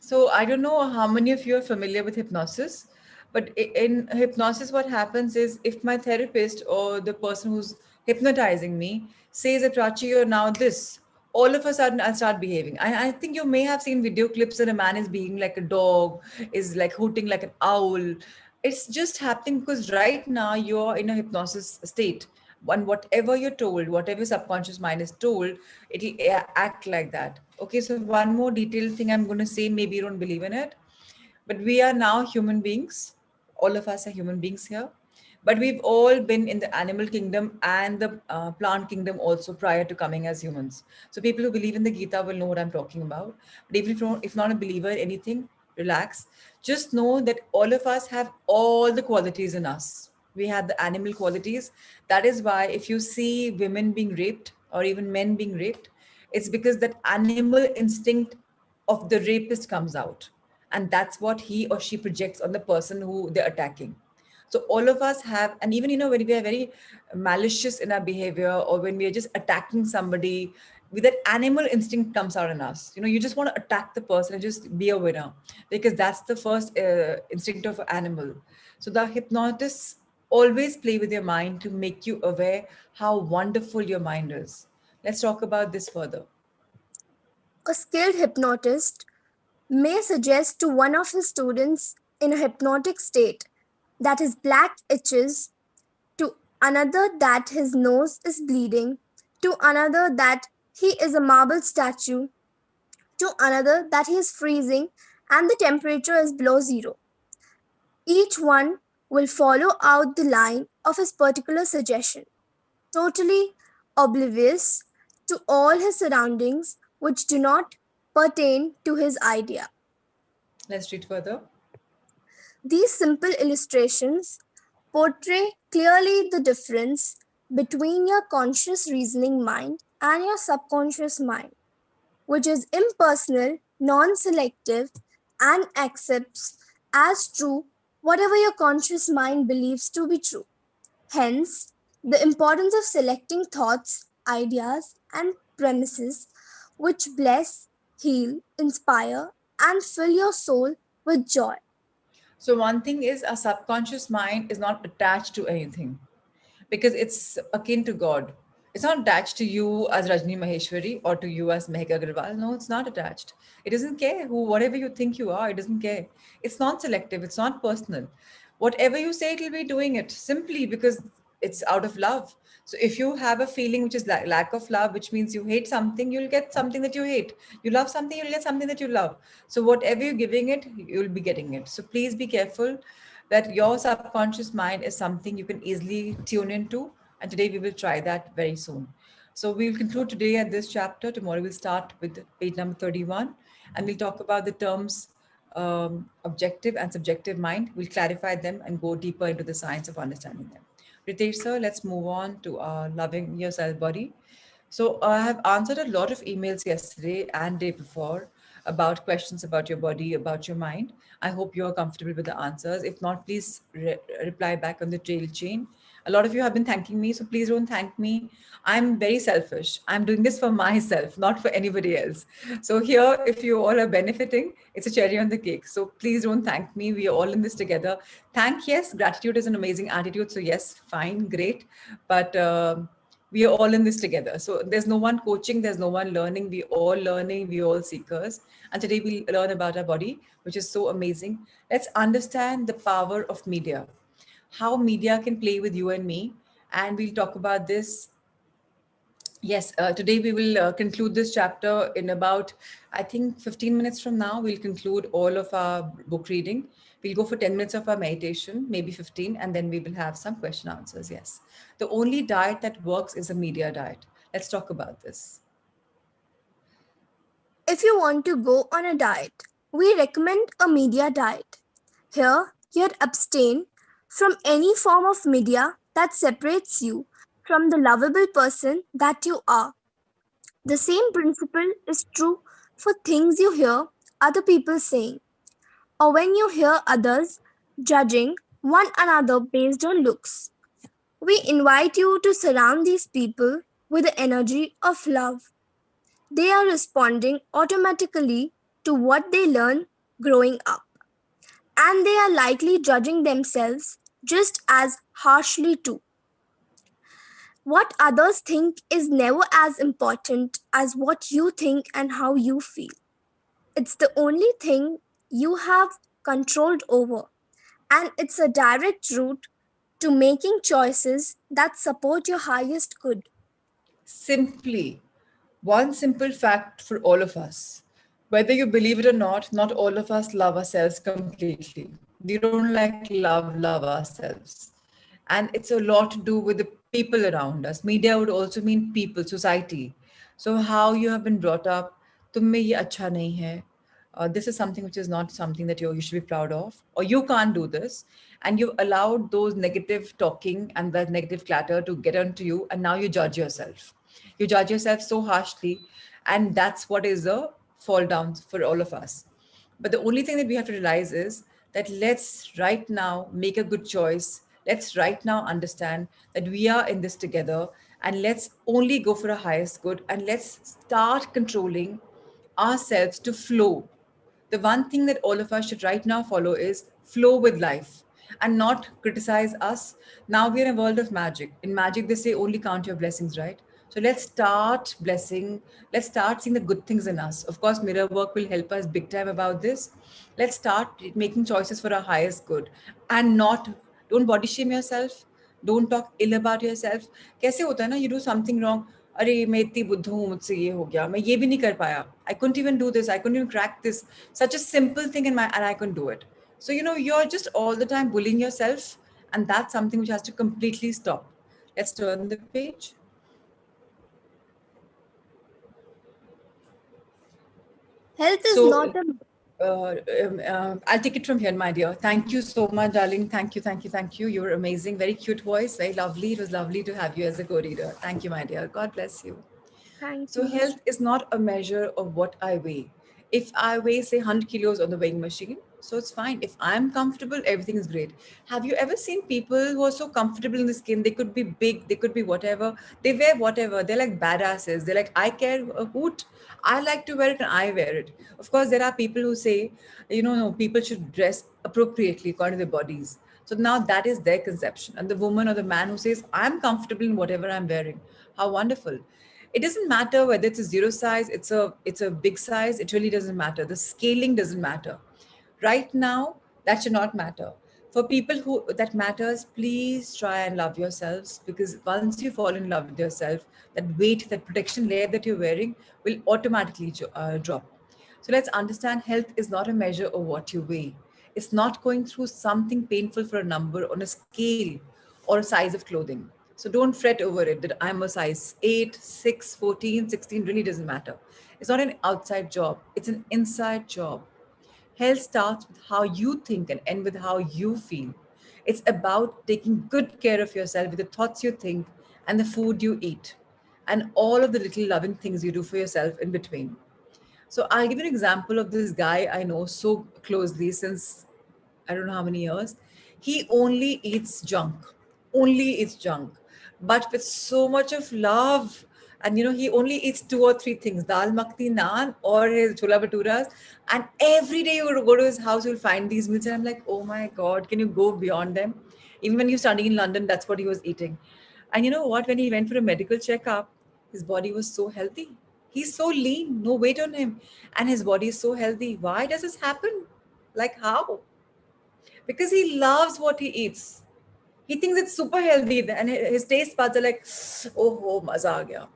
So I don't know how many of you are familiar with hypnosis, but in hypnosis, what happens is if my therapist or the person who's hypnotizing me says that Prachi, you're now this, all of a sudden I'll start behaving. I think you may have seen video clips that a man is behaving like a dog, is like hooting like an owl. It's just happening because right now you're in a hypnosis state. And whatever you're told, whatever your subconscious mind is told, it'll act like that. Okay, so one more detailed thing I'm going to say, maybe you don't believe in it, but we are now human beings. All of us are human beings here. But we've all been in the animal kingdom and the plant kingdom also prior to coming as humans. So people who believe in the Gita will know what I'm talking about. But even if not a believer in anything, relax. Just know that all of us have all the qualities in us. We have the animal qualities. That is why if you see women being raped or even men being raped, it's because that animal instinct of the rapist comes out, and that's what he or she projects on the person who they're attacking. So all of us have, and even when we are very malicious in our behavior or when we are just attacking somebody, with that animal instinct comes out in us. You just want to attack the person and just be a winner, because that's the first instinct of an animal. So the hypnotists always play with your mind to make you aware how wonderful your mind is. Let's talk about this further. A skilled hypnotist may suggest to one of his students in a hypnotic state that his back itches, to another that his nose is bleeding, to another that he is a marble statue, to another that he is freezing and the temperature is below zero. Each one will follow out the line of his particular suggestion, totally oblivious to all his surroundings which do not pertain to his idea. Let's read further. These simple illustrations portray clearly the difference between your conscious reasoning mind and your subconscious mind, which is impersonal, non selective, and accepts as true whatever your conscious mind believes to be true. Hence, the importance of selecting thoughts, ideas, and premises which bless, heal, inspire, and fill your soul with joy. So one thing is, our subconscious mind is not attached to anything because it's akin to God. It's not attached to you as Rajni Maheshwari or to you as Mehak Agarwal. No, it's not attached. It doesn't care whatever you think you are. It doesn't care. It's non-selective. It's not personal. Whatever you say, it'll be doing it simply because it's out of love. So if you have a feeling which is lack of love, which means you hate something, you'll get something that you hate. You love something, you'll get something that you love. So whatever you're giving it, you'll be getting it. So please be careful that your subconscious mind is something you can easily tune into. And today we will try that very soon. So we'll conclude today at this chapter. Tomorrow we'll start with page number 31 and we'll talk about the terms objective and subjective mind. We'll clarify them and go deeper into the science of understanding them. Ritesh sir, let's move on to our loving yourself body. So I have answered a lot of emails yesterday and day before about questions about your body, about your mind. I hope you are comfortable with the answers. If not, please reply back on the trail chain. A lot of you have been thanking me, so please don't thank me. I'm very selfish. I'm doing this for myself, not for anybody else. So here, if you all are benefiting, it's a cherry on the cake. So please don't thank me. We are all in this together. Yes, gratitude is an amazing attitude. So yes, fine, great, but. We are all in this together. So there's no one coaching, there's no one learning. We all learning, we all seekers. And today we'll learn about our body, which is so amazing. Let's understand the power of media, how media can play with you and me. And we'll talk about this. Yes, today we will conclude this chapter in about, I think, 15 minutes from now. We'll conclude all of our book reading. We'll go for 10 minutes of our meditation, maybe 15, and then we will have some question answers. Yes. The only diet that works is a media diet. Let's talk about this. If you want to go on a diet, we recommend a media diet. Here, you'd abstain from any form of media that separates you from the lovable person that you are. The same principle is true for things you hear other people saying, or when you hear others judging one another based on looks. We invite you to surround these people with the energy of love. They are responding automatically to what they learn growing up, and they are likely judging themselves just as harshly too. What others think is never as important as what you think and how you feel. It's the only thing you have controlled over, and it's a direct route to making choices that support your highest good. Simply, one simple fact for all of us. Whether you believe it or not all of us love ourselves completely. We don't like love ourselves. And it's a lot to do with the people around us. Media would also mean people, society. So how you have been brought up, तुम में ये अच्छा नहीं है. This is something which is not something that you should be proud of, or you can't do this, and you've allowed those negative talking and that negative clatter to get onto you, and now you judge yourself. You judge yourself so harshly, and that's what is a fall down for all of us. But the only thing that we have to realize is that let's right now make a good choice. Let's right now understand that we are in this together, and let's only go for our highest good, and let's start controlling ourselves to flow. The one thing that all of us should right now follow is flow with life and not criticize us. Now we're in a world of magic. In magic, they say only count your blessings, right? So let's start blessing. Let's start seeing the good things in us. Of course, mirror work will help us big time about this. Let's start making choices for our highest good and not, don't body shame yourself. Don't talk ill about yourself. कैसे होता है ना, you do something wrong. अरे मैं इतनी बुद्धू हूँ, मुझसे ये हो गया, मैं ये भी नहीं कर पाया. I couldn't even do this. I couldn't even crack this. Such a simple thing in my, and I couldn't do it. So you're just all the time bullying yourself, and that's something which has to completely stop. Let's turn the page. Health is So not a I'll take it from here, my dear. Thank you so much, darling. Thank you, thank you, thank you. You were amazing. Very cute voice. Very lovely. It was lovely to have you as a co-reader. Thank you, my dear. God bless you. thank So you. health is not a measure of what I weigh. If I weigh, say, 100 kilos on the weighing machine, so it's fine. If I'm comfortable, everything is great. Have you ever seen people who are so comfortable in the skin? They could be big, they could be whatever. They wear whatever. They're like badasses. They're like, I care a hoot. I like to wear it and I wear it. Of course, there are people who say, no, people should dress appropriately according to their bodies. So now that is their conception. And the woman or the man who says, I'm comfortable in whatever I'm wearing. How wonderful. It doesn't matter whether it's a zero size, it's a big size. It really doesn't matter. The scaling doesn't matter. Right now, that should not matter. For people who that matters, please try and love yourselves, because once you fall in love with yourself, that weight, that protection layer that you're wearing will automatically drop. So let's understand, health is not a measure of what you weigh. It's not going through something painful for a number on a scale or a size of clothing. So don't fret over it that I'm a size 8, 6, 14, 16, really doesn't matter. It's not an outside job, it's an inside job. Health starts with how you think and end with how you feel. It's about taking good care of yourself with the thoughts you think and the food you eat. and all of the little loving things you do for yourself in between. So I'll give you an example of this guy I know so closely since I don't know how many years. He only eats junk, only eats junk, but with so much of love. And he only eats two or three things: dal makhni, naan, or his chola bhaturas. And every day you go to his house, you'll find these meals. And I'm like, oh my God, can you go beyond them? Even when you're studying in London, that's what he was eating. And you know what? When he went for a medical checkup, his body was so healthy. He's so lean, no weight on him, and his body is so healthy. Why does this happen? Like, how? Because he loves what he eats. He thinks it's super healthy, and his taste buds are like, oh, oh, maza aa gaya.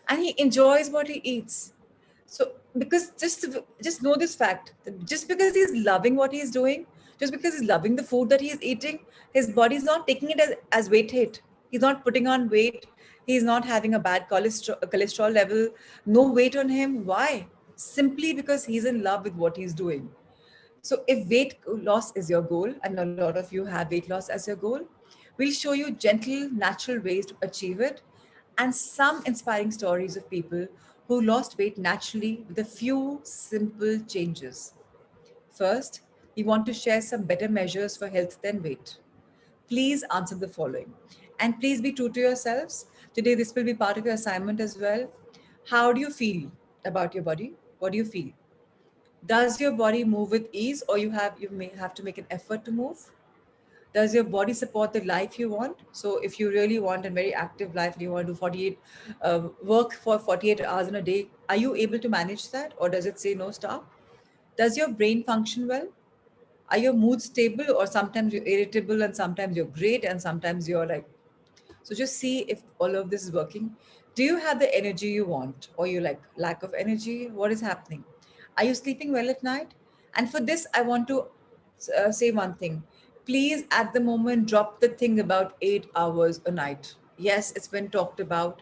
And he enjoys what he eats. So, because just know this fact, that just because he's loving what he's doing, just because he's loving the food that he's eating, his body's not taking it as weight hit. He's not putting on weight. He's not having a bad cholesterol level. No weight on him. Why? Simply because he's in love with what he's doing. So, if weight loss is your goal, and a lot of you have weight loss as your goal, we'll show you gentle, natural ways to achieve it and some inspiring stories of people who lost weight naturally with a few simple changes. First, we want to share some better measures for health than weight. Please answer the following. And please be true to yourselves. Today, this will be part of your assignment as well. How do you feel about your body? What do you feel? Does your body move with ease, or you may have to make an effort to move? Does your body support the life you want? So if you really want a very active life and you want to do 48 work for 48 hours in a day, are you able to manage that, or does it say no, stop? Does your brain function well? Are your moods stable, or sometimes you're irritable and sometimes you're great and sometimes you're like, so just see if all of this is working. Do you have the energy you want, or you like lack of energy? What is happening? Are you sleeping well at night? And for this, I want to say one thing. Please, at the moment, drop the thing about 8 hours a night. Yes, it's been talked about,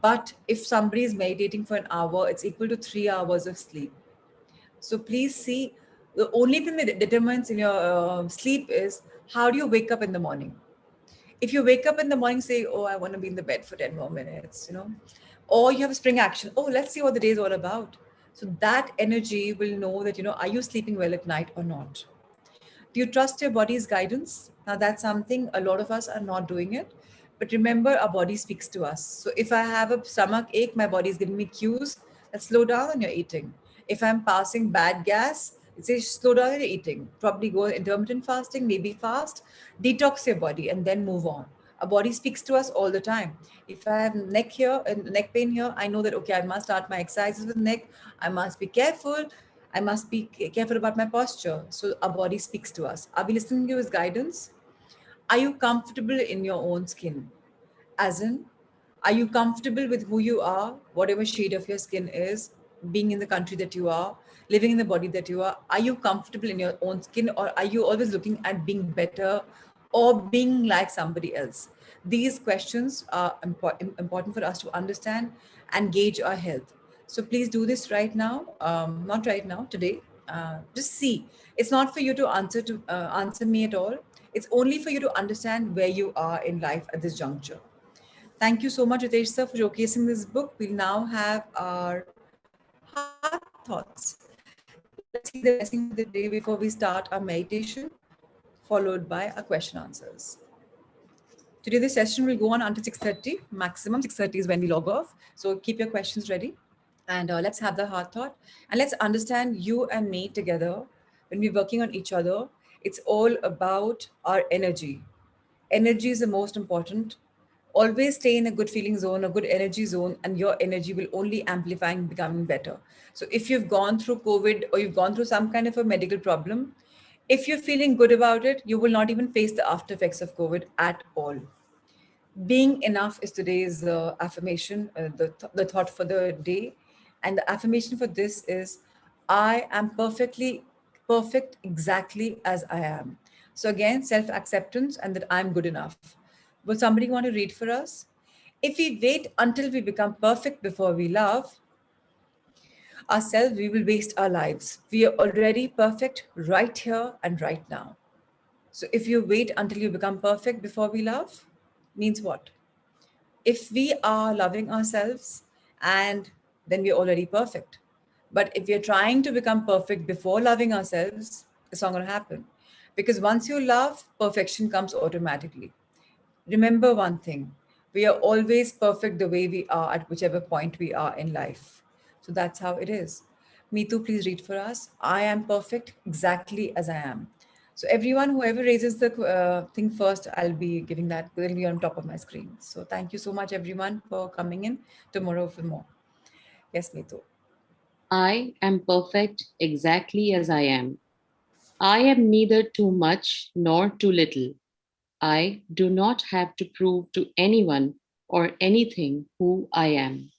but if somebody is meditating for an hour, it's equal to 3 hours of sleep. So please see, the only thing that determines in your sleep is how do you wake up in the morning. If you wake up in the morning, say, oh, I want to be in the bed for 10 more minutes, or you have a spring action, oh, let's see what the day is all about. So that energy will know that, are you sleeping well at night or not? Do you trust your body's guidance? Now, that's something a lot of us are not doing it. But remember, our body speaks to us. So if I have a stomach ache, my body is giving me cues that slow down on your eating. If I'm passing bad gas, it says slow down on your eating. Probably go intermittent fasting, maybe fast, detox your body, and then move on. Our body speaks to us all the time. If I have neck here and neck pain here, I know that okay, I must start my exercises with neck. I must be careful. I must be careful about my posture. So our body speaks to us. Are we listening to his guidance? Are you comfortable in your own skin? As in, are you comfortable with who you are, whatever shade of your skin is, being in the country that you are, living in the body that you are? Are you comfortable in your own skin, or are you always looking at being better or being like somebody else? These questions are important for us to understand and gauge our health. So please do this right now. Not right now, today. Just see. It's not for you to answer me at all. It's only for you to understand where you are in life at this juncture. Thank you so much, Ritesh sir, for showcasing this book. We'll now have our heart thoughts. Let's see the blessing for the day before we start our meditation, followed by our question answers. Today, the session will go on until 6:30, maximum 6:30 is when we log off. So keep your questions ready. And let's have the heart thought, and let's understand you and me together when we're working on each other. It's all about our energy. Energy is the most important. Always stay in a good feeling zone, a good energy zone, and your energy will only amplify and becoming better. So if you've gone through COVID or you've gone through some kind of a medical problem, if you're feeling good about it, you will not even face the after effects of COVID at all. Being enough is today's affirmation, the thought for the day. And the affirmation for this is, I am perfect exactly as I am. So again, self acceptance and that I'm good enough. Would somebody want to read for us? If we wait until we become perfect before we love ourselves, we will waste our lives. We are already perfect right here and right now. So if you wait until you become perfect before we love, means what? If we are loving ourselves, and then we're already perfect. But if we're trying to become perfect before loving ourselves, it's not going to happen. Because once you love, perfection comes automatically. Remember one thing, we are always perfect the way we are at whichever point we are in life. So that's how it is. Meetu, please read for us. I am perfect exactly as I am. So, everyone, whoever raises the thing first, I'll be giving that, it'll be on top of my screen. So, thank you so much, everyone, for coming in tomorrow for more. Yes, Meetu. I am perfect exactly as I am. I am neither too much nor too little. I do not have to prove to anyone or anything who I am.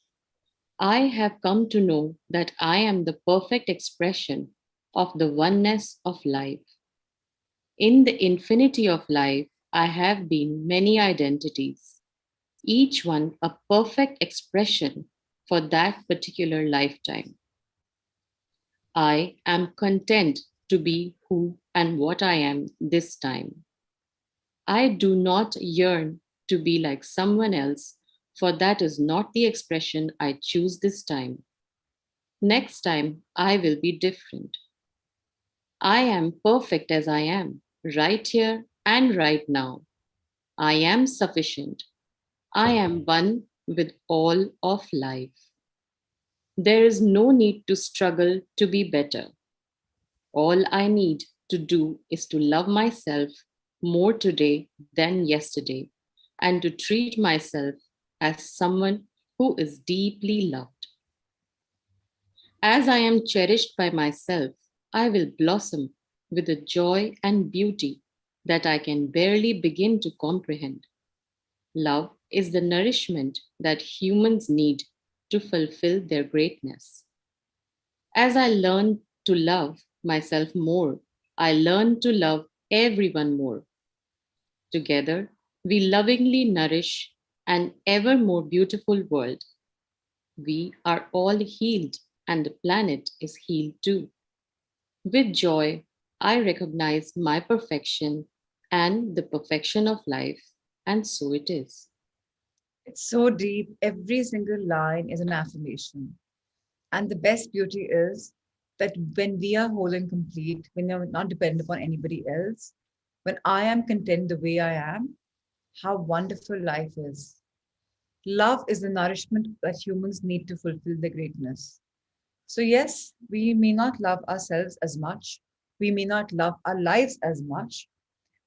I have come to know that I am the perfect expression of the oneness of life. In the infinity of life, I have been many identities, each one a perfect expression for that particular lifetime. I am content to be who and what I am this time. I do not yearn to be like someone else, for that is not the expression I choose this time. Next time, I will be different. I am perfect as I am, right here and right now. I am sufficient. I am one with all of life. There is no need to struggle to be better. All I need to do is to love myself more today than yesterday and to treat myself as someone who is deeply loved. As I am cherished by myself, I will blossom with a joy and beauty that I can barely begin to comprehend. Love is the nourishment that humans need to fulfill their greatness. As I learn to love myself more, I learn to love everyone more. Together, we lovingly nourish an ever more beautiful world. We are all healed, and the planet is healed too. With joy, I recognize my perfection and the perfection of life, and so it is. It's so deep. Every single line is an affirmation. And the best beauty is that when we are whole and complete, when you're not dependent upon anybody else, when I am content the way I am, how wonderful life is. Love is the nourishment that humans need to fulfill their greatness. So, yes, we may not love ourselves as much, we may not love our lives as much,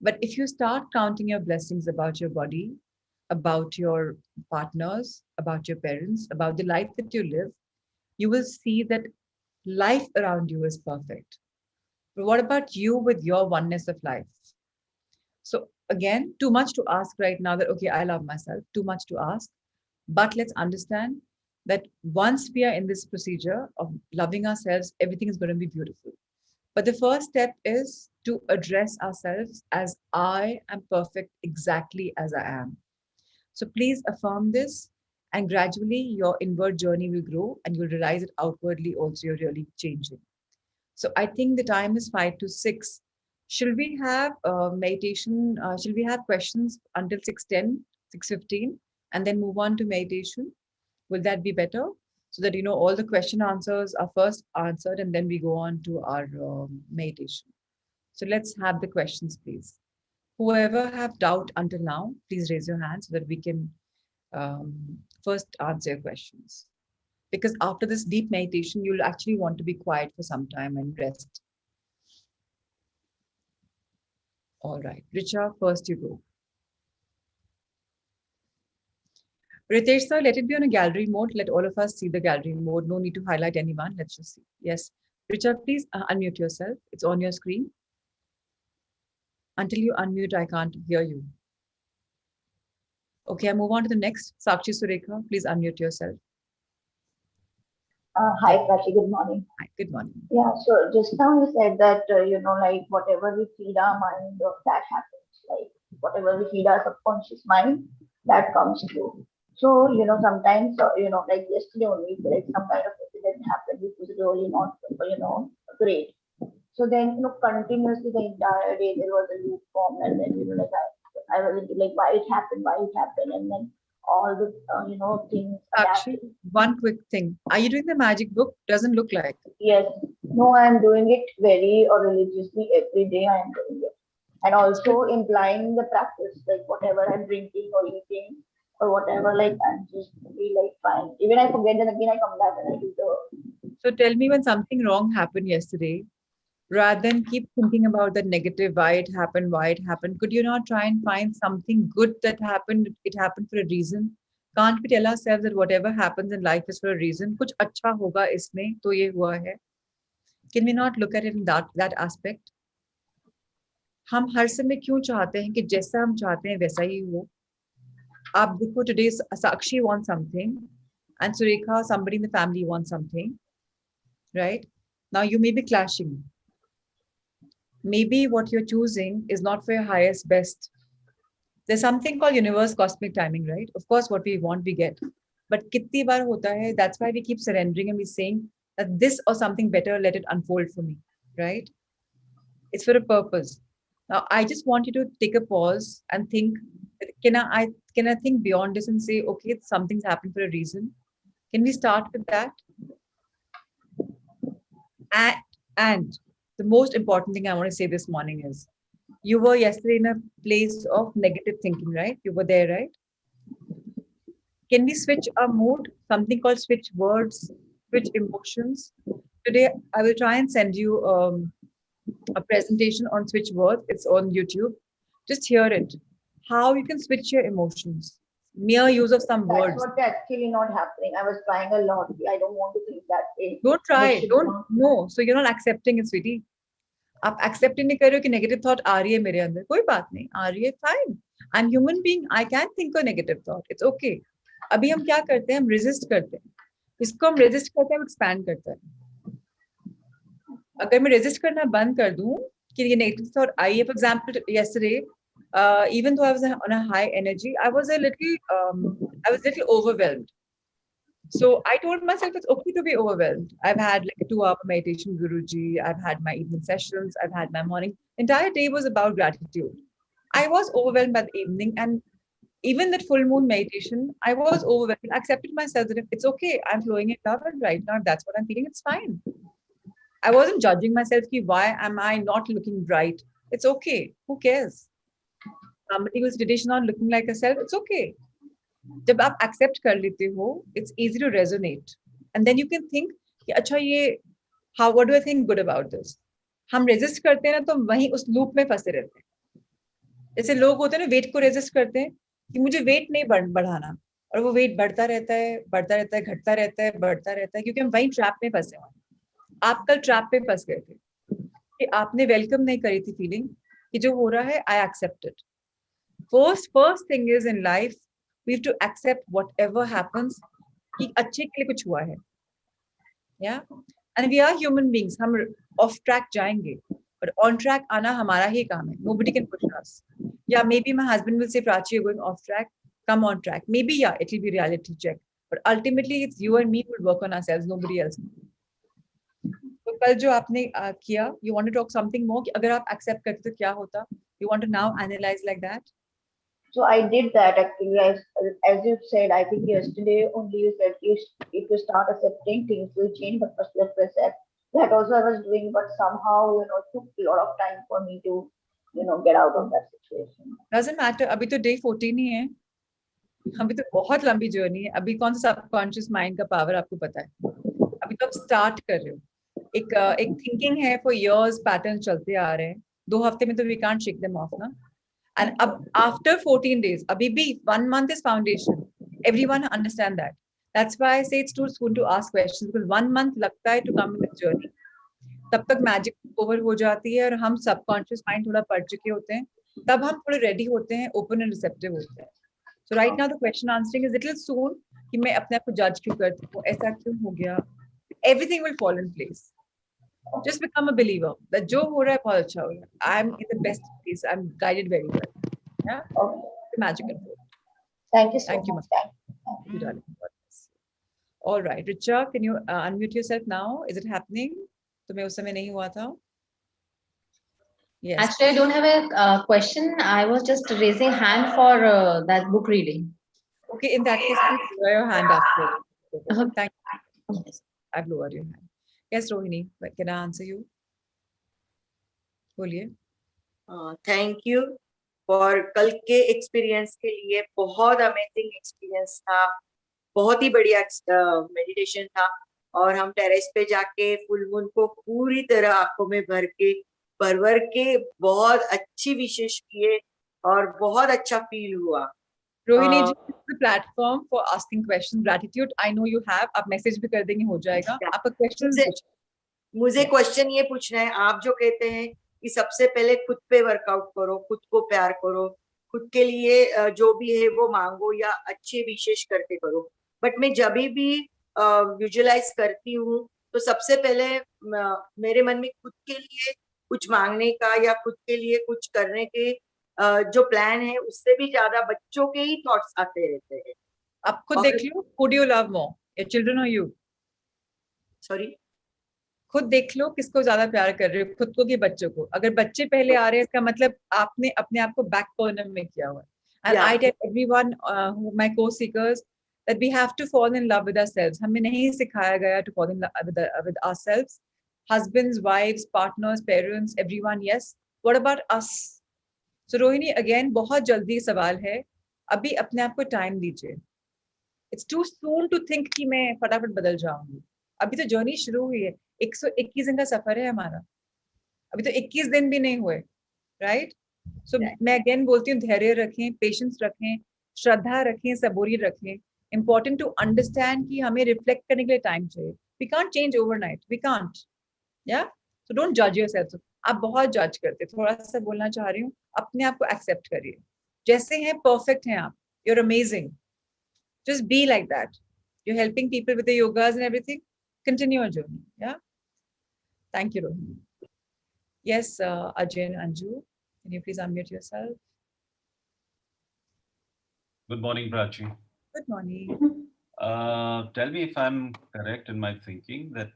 but if you start counting your blessings about your body, about your partners, about your parents, about the life that you live, you will see that life around you is perfect. But what about you with your oneness of life? So, again, too much to ask right now that, okay, I love myself, too much to ask. But let's understand that once we are in this procedure of loving ourselves, everything is going to be beautiful. But the first step is to address ourselves as I am perfect exactly as I am. So please affirm this, and gradually your inward journey will grow and you'll realize that outwardly also you're really changing. So I think the time is 5 to 6. Shall we have meditation? Shall we have questions until 6:10, 6:15, and then move on to meditation? Will that be better? So that all the question answers are first answered and then we go on to our meditation. So let's have the questions, please. Whoever have doubt until now, please raise your hand so that we can first answer your questions. Because after this deep meditation, you'll actually want to be quiet for some time and rest. All right. Richa, first you go. Ritesh sir, let it be on a gallery mode. Let all of us see the gallery mode. No need to highlight anyone. Let's just see. Yes. Richa, please unmute yourself. It's on your screen. Until you unmute, I can't hear you. Okay, I move on to the next. Sakshi Surekha, please unmute yourself. Hi, Yes. Prachi. Good morning. Hi. Good morning. Yeah, so just now you said that, like whatever we feed our mind, that happens. Like whatever we feed our subconscious mind, that comes true. So, sometimes, like yesterday only, like some kind of incident happened, which was really not, great. So then, continuously the entire day there was a loop formed, and then, like I was into like why it happened, and then all the things Actually, adapting. one quick thing. Are you doing the magic book? Doesn't look like. Yes, no, I am doing it very or religiously every day. I am doing it, and So also implying the practice, like whatever I'm drinking or eating or whatever, like I'm just be like fine. Even I forget, then again I come back and I do the. so tell me when something wrong happened yesterday, rather than keep thinking about the negative, why it happened, could you not try and find something good that happened? It happened for a reason. Can't we tell ourselves that whatever happens in life is for a reason? कुछ अच्छा होगा इसमें तो ये हुआ है. Can we not look at it in that aspect? हम हर समय क्यों चाहते हैं कि जैसा हम चाहते हैं वैसा ही हो? आप देखो today Sakshi wants something and Surekha, somebody in the family wants something, right? Now you may be clashing. Maybe what you're choosing is not for your highest best. There's something called universe cosmic timing, right? Of course, what we want, we get. But kitni bar hota hai, that's why we keep surrendering and we're saying that this or something better, let it unfold for me, right? It's for a purpose. Now, I just want you to take a pause and think, can I think beyond this and say, okay, something's happened for a reason? Can we start with that? And, and the most important thing I want to say this morning is, you were yesterday in a place of negative thinking, right? You were there, right? Can we switch our mood? Something called switch words, switch emotions. Today, I will try and send you a presentation on switch words. It's on YouTube. Just hear it. How you can switch your emotions. Mere use of some That's words. what actually not happening. I was trying a lot. I don't want to think that way, Don't and it try. should Don't not. know. So you're not accepting it, sweetie. आप accept ही नहीं कर रहे हो कि negative thought आ रही है मेरे अंदर, कोई बात नहीं आ रही है, fine. I am human being, I can think a negative thought, it's okay. अभी हम क्या करते हैं, हम रेजिस्ट करते हैं. इसको हम रेजिस्ट करते हैं, एक्सपैंड करता है. अगर मैं रेजिस्ट करना बंद कर दूं कि ये नेगेटिव थॉट आई है, for example yesterday, even though I was on a high energy, I was a little overwhelmed. So I told myself it's okay to be overwhelmed. I've had like a 2 hour meditation, Guruji. I've had my evening sessions. I've had my morning. Entire day was about gratitude. I was overwhelmed by the evening, and even that full moon meditation, I was overwhelmed. I accepted myself that if it's okay, I'm flowing in love, and right now, if that's what I'm feeling, it's fine. I wasn't judging myself. Ki, why am I not looking bright? It's okay. Who cares? Somebody who's today not looking like herself, it's okay. जब आप accept कर लेते हो, it's easy to resonate, and then you can think कि अच्छा ये, how what do I think good about this. हम resist करते हैं ना, तो वहीं उस लूप में फंसे रहते हैं. जैसे लोग होते हैं ना, वेट को रेजिस्ट करते हैं कि मुझे वेट नहीं बढ़ाना, और वो वेट बढ़ता रहता है, बढ़ता रहता है, घटता रहता है, बढ़ता रहता है, क्योंकि हम वहीं ट्रैप में फंसे हुए हैं. आप कल ट्रैप में फंस गए थे कि आपने वेलकम नहीं करी थी फीलिंग कि जो हो रहा है, I accept it. First thing is in life, we have to accept whatever happens कि अच्छे के लिए कुछ हुआ है. Yeah, and we are human beings. हम off track जाएंगे, but on track आना हमारा ही काम है. Nobody can push us. Yeah, maybe my husband will say, Prachi, you're going off track. Come on track. Maybe yeah, it will be reality check. But ultimately, it's you and me who will work on ourselves. Nobody else. तो कल जो आपने किया, you want to talk something more कि अगर आप accept करते तो क्या होता? You want to now analyze like that? So I did that actually. As you said, I think yesterday only you said if you start accepting, things will change. But first you have to accept. That also I was doing, but somehow it took a lot of time for me to get out of that situation. Doesn't matter. अभी तो day 14 ही है. अभी तो बहुत लंबी journey है. अभी कौन सा सबकॉन्शियस माइंड का पावर आपको पता है? अभी तो आप स्टार्ट कर रहे हो. एक थिंकिंग है, फॉर इयर्स पैटर्न चलते आ रहे हैं. 2 हफ्ते में तो we can't shake them off ना. And after 14 days, abhi bhi 1 month is foundation. Everyone understand that. That's why I say it's too soon to ask questions, because 1 month लगता है to come in this journey. तब तक magic over हो जाती है और हम सबकॉन्शियस माइंड थोड़ा पढ़ चुके होते हैं. तब हम थोड़े रेडी होते हैं, ओपन एंड रिसेप्टिव होते हैं. So right now the question answering is little soon कि मैं अपने आप को जज क्यों करती हूँ, ऐसा क्यों हो गया. Everything will fall in place. Just become a believer that जो हो रहा है बहुत अच्छा हो रहा है. I'm in the best place. I'm guided very well. Yeah, Okay. the magic unfold. Thank you so Thank you, much. Thank you, darling. God bless you. All right, Richa, can you unmute yourself now? Is it happening? तुम्हें उस समय नहीं हुआ था? Yes. Actually, I don't have a question. I was just raising hand for that book reading. Okay, in that case, please lower your hand after. Okay. Thank you. Yes. I've lowered your hand. Yes, Rohini, can I answer you? बोलिए. Thank you for कल के experience के लिए. बहुत amazing experience था, बहुत ही बढ़िया meditation था. और हम टेरेस पे जाके फुल मून को पूरी तरह आंखों में भर के बहुत अच्छी विशेष किए और बहुत अच्छा फील हुआ. रोहिणी जी, this is the platform for asking questions. Gratitude, I know you have. आप मैसेज भी कर देंगे, हो जाएगा. आपका क्वेश्चन मुझे पूछिए. मुझे क्वेश्चन ये पूछना है, आप जो कहते हैं कि सबसे पहले खुद पे वर्कआउट करो, खुद को प्यार करो, खुद के लिए जो भी है वो मांगो या अच्छे विशेष करके करो. बट मैं जब भी विजुअलाइज करती हूँ तो सबसे पहले मेरे मन में खुद के लिए कुछ मांगने का या खुद के लिए कुछ करने के जो प्लान है उससे भी ज्यादा बच्चों के ही थॉट्स आते रहते हैं. आप खुद देख लो, who do you love more, your children or you? Sorry, खुद देख लो किसको ज्यादा प्यार कर रहे हो, खुद को कि बच्चों को. अगर बच्चे पहले आ रहे हैं इसका मतलब आपने अपने आप को बैक कॉर्नर में किया हुआ है. And I tell everyone, my co-seekers, that we have to fall in love with ourselves. हमें नहीं सिखाया गया to fall in love with ourselves. Husbands, wives, partners, parents, everyone, yes. What about us? So Rohini, again, बहुत जल्दी सवाल है. अभी अपने आप को टाइम दीजिए. It's too soon to think कि मैं फटाफट बदल जाऊंगी. अभी तो जर्नी शुरू हुई है. 121 दिन का सफर है हमारा. अभी तो 21 दिन भी नहीं हुए, राइट? सो मैं अगेन बोलती हूँ, धैर्य रखें, पेशेंस रखें, श्रद्धा रखें, सबूरी रखें. इंपॉर्टेंट टू अंडरस्टैंड कि हमें रिफ्लेक्ट करने के लिए टाइम चाहिए. We can't change overnight, we can't. या सो डोंट जज योरसेल्फ. आप बहुत जज करते, थोड़ा सा बोलना चाह रही हूँ, अपने आप को एक्सेप्ट करिए. जैसे हैं, परफेक्ट हैं आप. You are amazing. Just be like that. You're helping people with the yogas and everything. Continue your journey. Yeah. Thank you, Rohini. Yes, Ajay and Anju, can you please unmute yourself? Good morning, Prachi. Good morning. Tell me if I'm correct in my thinking that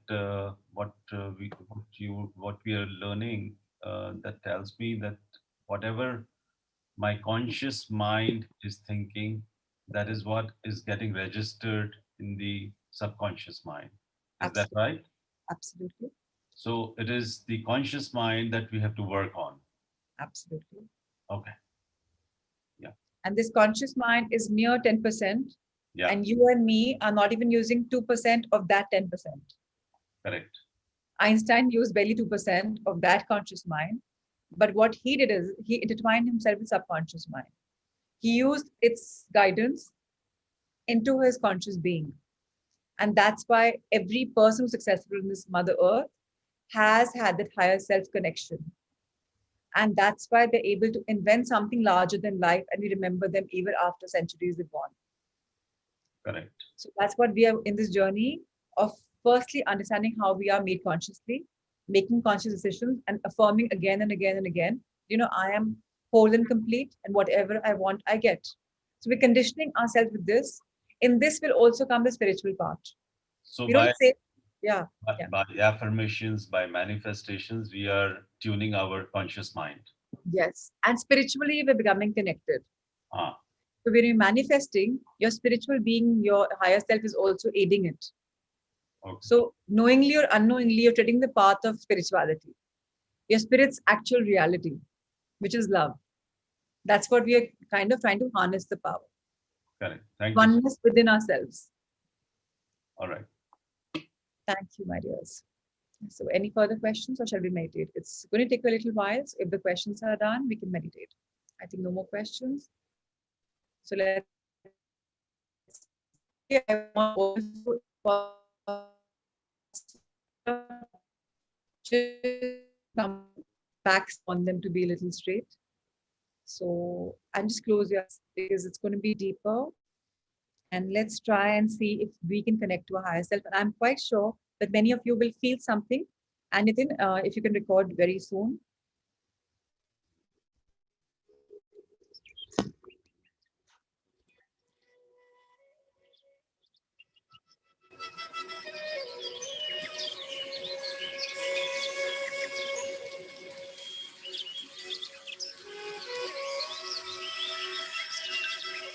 what we are learning that tells me that whatever my conscious mind is thinking, that is what is getting registered in the subconscious mind. Is that Absolutely. right? Absolutely. So it is the conscious mind that we have to work on. Absolutely. Okay. Yeah. And this conscious mind is mere 10%. Yeah. And you and me are not even using 2% of that 10%. Correct. Einstein used barely 2% of that conscious mind. But what he did is he intertwined himself with subconscious mind. He used its guidance into his conscious being. And that's why every person who's successful in this Mother Earth has had that higher self connection. And that's why they're able to invent something larger than life, and we remember them even after centuries have gone. Correct. So that's what we are in this journey of firstly understanding how we are made consciously, making conscious decisions, and affirming again and again and again, I am whole and complete, and whatever I want, I get. So we're conditioning ourselves with this. In this will also come the spiritual part. So We don't say, yeah. by affirmations, by manifestations, we are tuning our conscious mind. Yes. And spiritually, we're becoming connected. Ah. So when you're manifesting, your spiritual being, your higher self is also aiding it. Okay. So knowingly or unknowingly, you're treading the path of spirituality. Your spirit's actual reality, which is love. That's what we are kind of trying to harness the power. Correct. Thank you. Oneness within ourselves. All right. Thank you, my dears. So any further questions or shall we meditate? It's going to take a little while. So if the questions are done, we can meditate. I think no more questions. So let's see. I want also come back on them to be a little straight. So and just close your eyes because it's going to be deeper. And let's try and see if we can connect to a higher self. And I'm quite sure that many of you will feel something. And Nitin, if you can record very soon.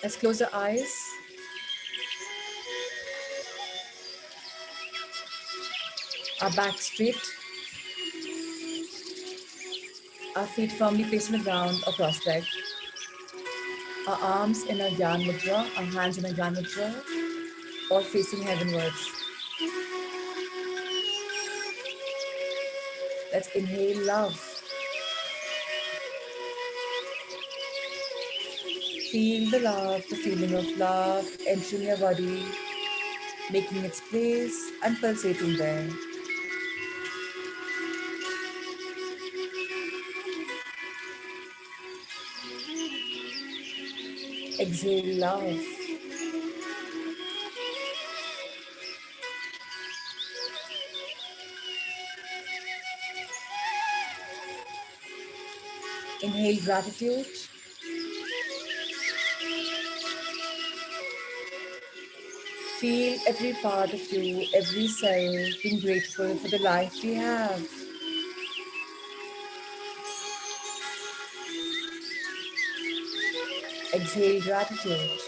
Let's close our eyes Our back straight, our feet firmly placed on the ground or cross-legged, our arms in a Gyan Mudra, our hands in a Gyan Mudra, or facing heavenwards. Let's inhale love. Feel the love, the feeling of love entering your body, making its place and pulsating there. Exhale love. Inhale gratitude. Feel every part of you, every cell being grateful for the life we have. Exhale gratitude.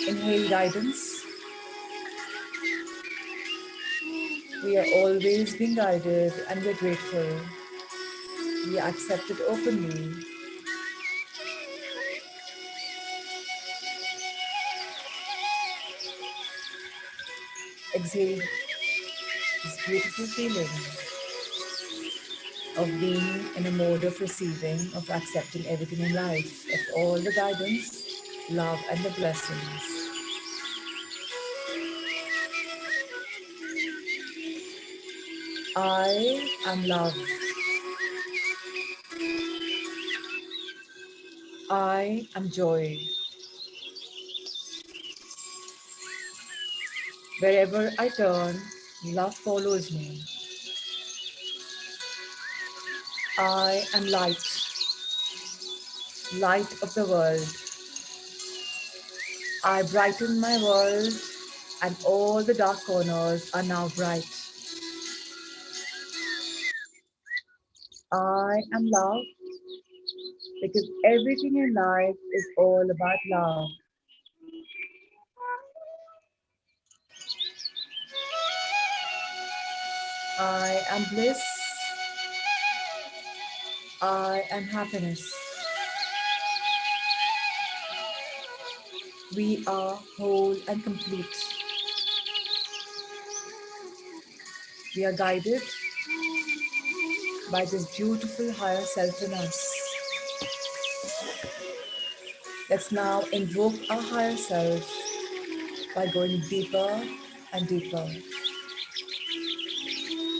Inhale guidance. We are always being guided and we're grateful. We accept it openly. Exhale this beautiful feeling of being in a mode of receiving, of accepting everything in life, of all the guidance, love, and the blessings. I am love. I am joy. Wherever I turn, love follows me. I am light, light of the world. I brighten my world, and all the dark corners are now bright. I am love because everything in life is all about love. I am bliss. I am happiness. We are whole and complete. We are guided by this beautiful higher self in us. Let's now invoke our higher self by going deeper and deeper.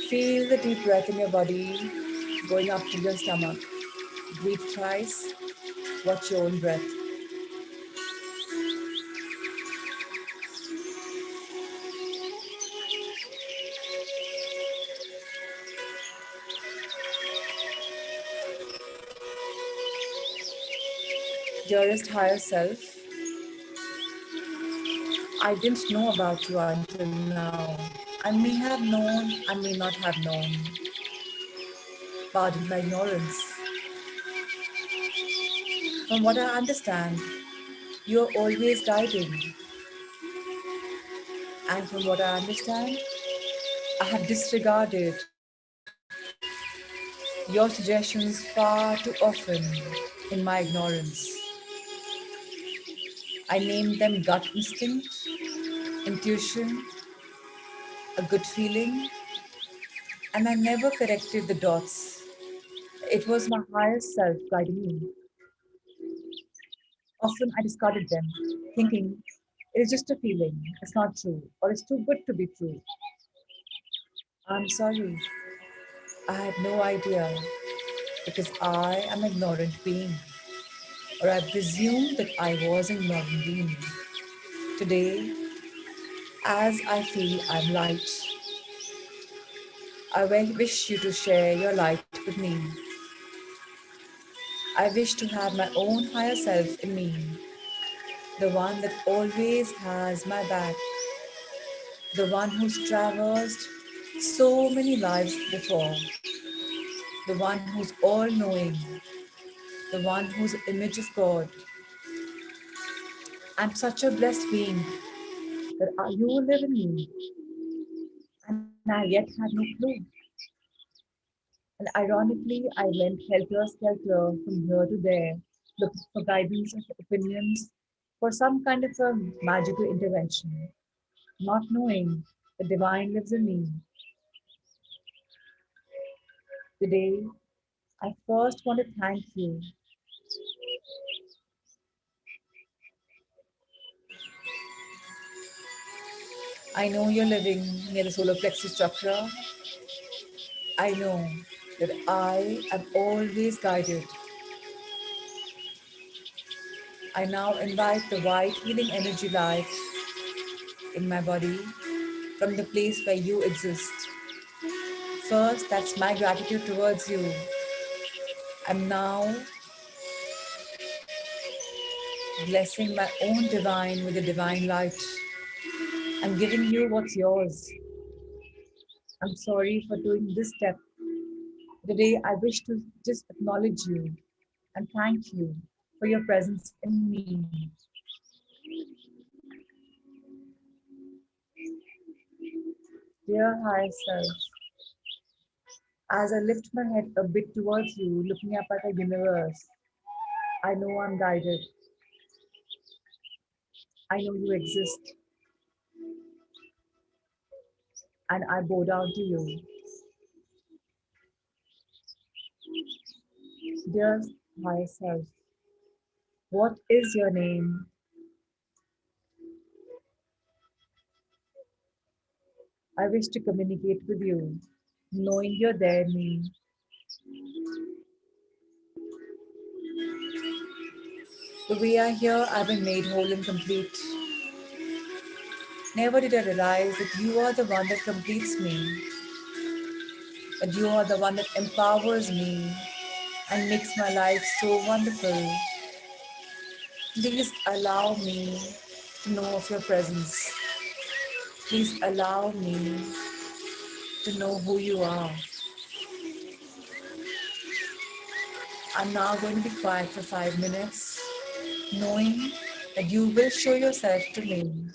Feel the deep breath in your body going up to your stomach. Breathe thrice. Watch your own breath. Dearest higher self, I didn't know about you until now. I may have known, I may not have known. Pardon my ignorance. From what I understand, you're always guiding. And from what I understand, I have disregarded your suggestions far too often in my ignorance. I named them gut instinct, intuition, a good feeling, and I never corrected the dots. It was my higher self guiding me. Often I discarded them, thinking it is just a feeling, it's not true, or it's too good to be true. I'm sorry, I had no idea because I am an ignorant being, or I presumed that I was an ignorant being. Today, as I feel I'm light, I wish you to share your light with me. I wish to have my own higher self in me, the one that always has my back, the one who's traversed so many lives before, the one who's all knowing, the one who's the image of God, I'm such a blessed being that you live in me, and I yet had no clue. And ironically, I went helter skelter from here to there, looking for guidance and opinions for some kind of a magical intervention, not knowing the divine lives in me. Today, I first want to thank you. I know you're living near the solar plexus chakra. I know that I am always guided. I now invite the white healing energy light in my body from the place where you exist. First, that's my gratitude towards you. I'm now blessing my own divine with the divine light. I'm giving you what's yours. I'm sorry for doing this step. Today, I wish to just acknowledge you and thank you for your presence in me. Dear higher self, as I lift my head a bit towards you, looking up at the universe, I know I'm guided. I know you exist, and I bow down to you. Dear higher self, what is your name? I wish to communicate with you, knowing you're there in me. The way I hear, I've been made whole and complete. Never did I realize that you are the one that completes me, that you are the one that empowers me and makes my life so wonderful. Please allow me to know of your presence. Please allow me to know who you are. I'm now going to be quiet for 5 minutes, knowing that you will show yourself to me.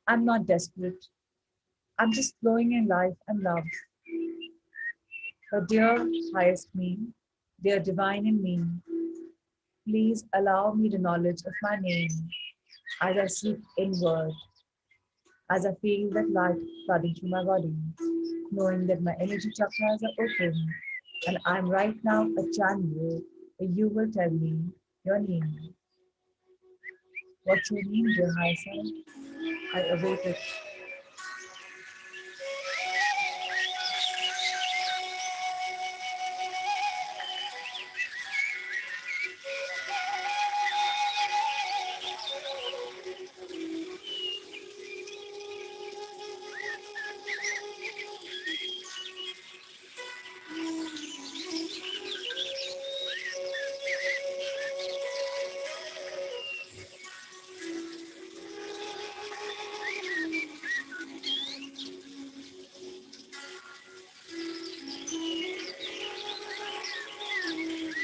I'm not desperate. I'm just flowing in life and love. But dear highest me, dear divine in me, please allow me the knowledge of my name as I seek inward, as I feel that light flooding through my body, knowing that my energy chakras are open and I'm right now a channel where you will tell me your name. What's your name, dear high self? I await it.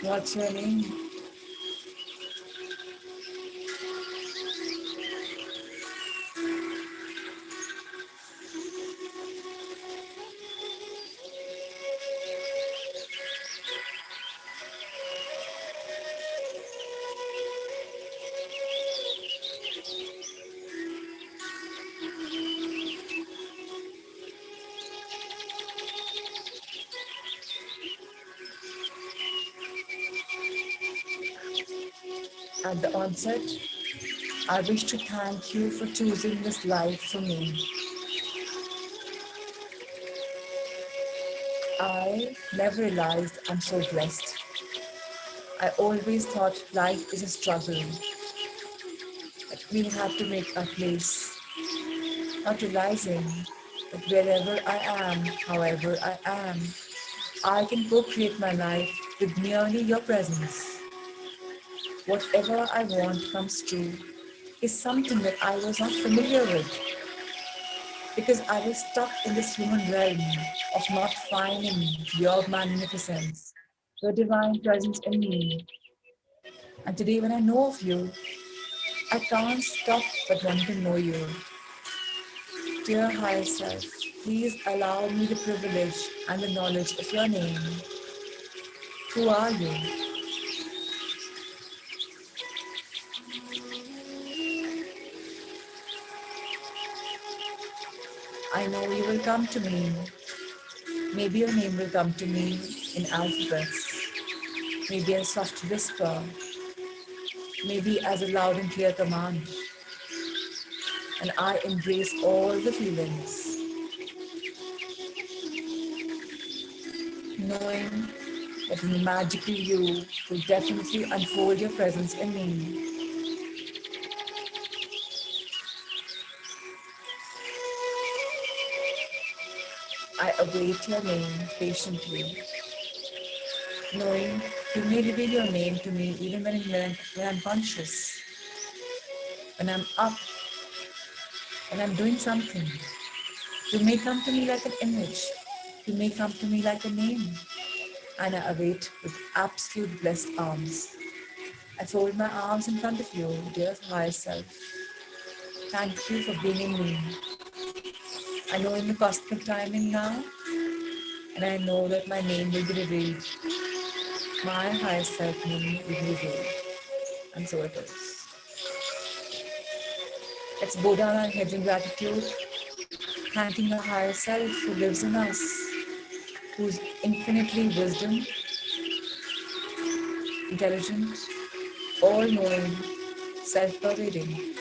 What's your name? At the onset, I wish to thank you for choosing this life for me. I never realized I'm so blessed. I always thought life is a struggle, that we have to make our place, not realizing that wherever I am, however I am, I can co-create my life with merely your presence. Whatever I want comes true is something that I was not familiar with because I was stuck in this human realm of not finding your magnificence, your divine presence in me. And today, when I know of you, I can't stop but wanting to know you. Dear higher self, please allow me the privilege and the knowledge of your name. Who are you? I know you will come to me. Maybe your name will come to me in alphabets, maybe a soft whisper, maybe as a loud and clear command. And I embrace all the feelings, knowing that magically you will definitely unfold your presence in me. I await your name patiently, knowing you may reveal your name to me even when I'm conscious, when I'm up, when I'm doing something. You may come to me like an image, you may come to me like a name, and I await with absolute blessed arms. I fold my arms in front of you, dear higher self. Thank you for being in me. I know in the cosmic timing now, and I know that my name will be revealed. My higher self name will be revealed. And so it is. Let's bow down our heads in gratitude, thanking the higher self who lives in us, who's infinitely wisdom, intelligent, all knowing, self pervading.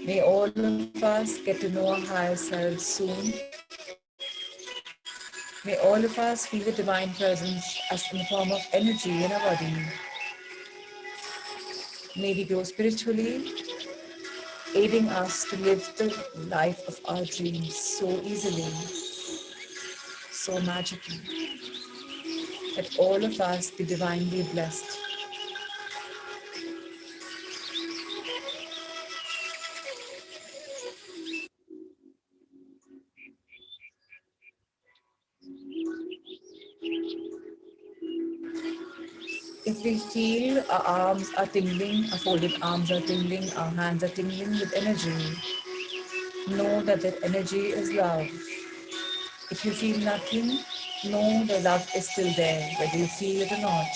May all of us get to know our higher selves soon. May all of us feel the divine presence as in the form of energy in our body. May we grow spiritually, aiding us to live the life of our dreams so easily, so magically, that all of us be divinely blessed. If we feel our arms are tingling, our folded arms are tingling, our hands are tingling with energy, know that that energy is love. If you feel nothing, know the love is still there, whether you feel it or not.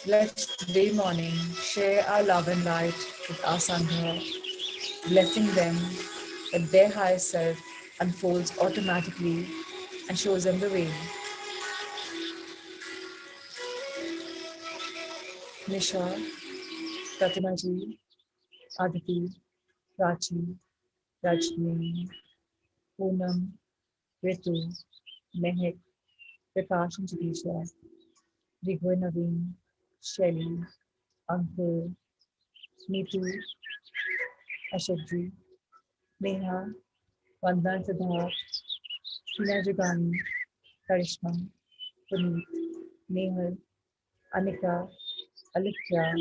Let's today morning share our love and light with our Sangha, blessing them that their higher self unfolds automatically and shows them the way. Nisha, Pratimaji, Aditi, Prachi, Rajni, Poonam, Ritu, Mehak, Prakash and Jadisha, Rigwe Naveen, Shelly, Ankur, Neetu, Ashokji, Neha, Vandan Siddharth, Sheila Jagani, Karishma, Puneet, Nehal, Anika, Alithya,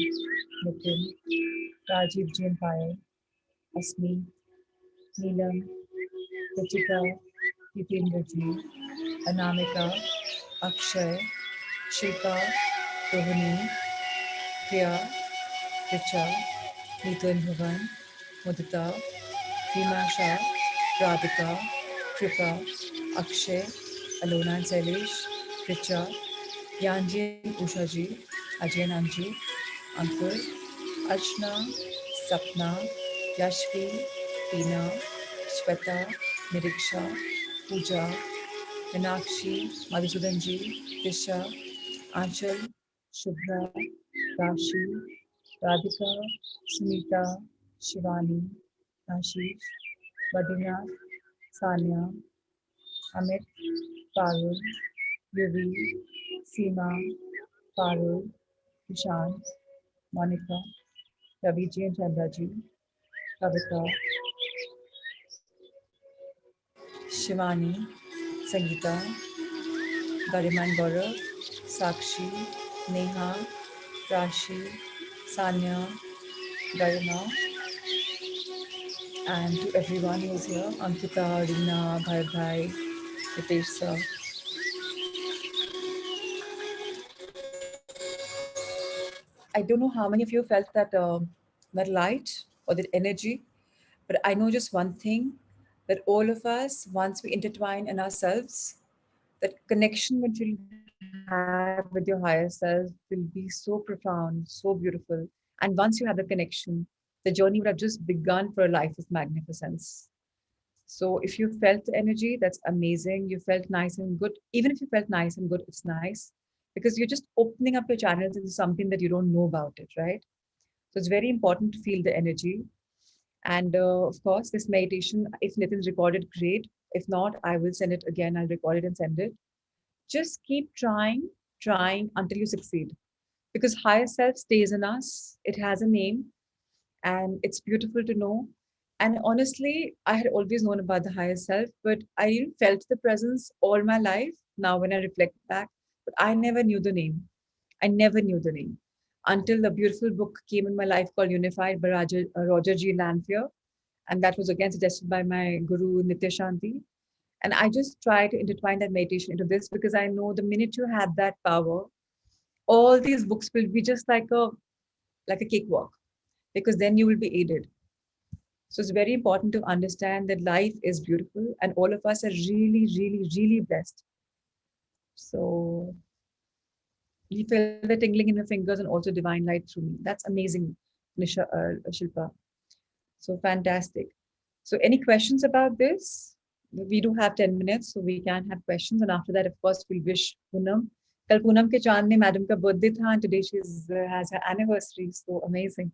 Nitin, Rajiv Jain Payal, Asmi, Neelam, Ruchika, Jitendra Anamika, Akshay, Shilpa, Rohini, Priya, Richa, Neetu and Bhavan, Mudita, Himasha, Radhika, Kripa, Akshay, Alona and Sailesh, Richa, Yanji and Ushaji, Ajay and Anji, Ankur, Archana, Sapna, Yashvi, Tina, Shweta, Niriksha, Pooja, Minakshi, Madhusudanji, Disha, Anchal, Shubhra, Rashi, Radhika, Sunita, Shivani, Ashish, Badrinath, Sanya, Amit, Parul, Yuvi, Seema, Parul, Prashant, Monica, Raviji and Chandraji, Kavita, Shivani, Sangeeta, Garima and Gaurav, Sakshi, Neha, Rashi, Sanya, Garima, and to everyone who's here, Ankita, Reena, Bhai Bhai, Hitesh sir. I don't know how many of you felt that that light or that energy, but I know just one thing, that all of us, once we intertwine in ourselves, that connection which you'll have with your higher self will be so profound, so beautiful. And once you have the connection, the journey would have just begun for a life of magnificence. So if you felt the energy, that's amazing. You felt nice and good. Even if you felt nice and good, it's nice because you're just opening up your channels into something that you don't know about it, right? So it's very important to feel the energy. And of course, this meditation, if Nitin's recorded, great. If not, I will send it again. I'll record it and send it. Just keep trying, trying until you succeed. Because higher self stays in us. It has a name and it's beautiful to know. And honestly, I had always known about the higher self, but I didn't felt the presence all my life. Now, when I reflect back, but I never knew the name. I never knew the name until the beautiful book came in my life called Unified by Roger G. Lanphier, and that was again suggested by my guru Nitya Shanti. And I just try to intertwine that meditation into this because I know the minute you have that power, all these books will be just like a cakewalk because then you will be aided. So it's very important to understand that life is beautiful and all of us are really, really, really blessed. So you feel the tingling in your fingers and also divine light through me. That's amazing, Shilpa. So fantastic. So any questions about this? We do have 10 minutes, so we can have questions. And after that, of course, we'll wish Poonam. Kal Poonam ke Chand ne madam ka birthday tha, and today has her anniversary. So amazing.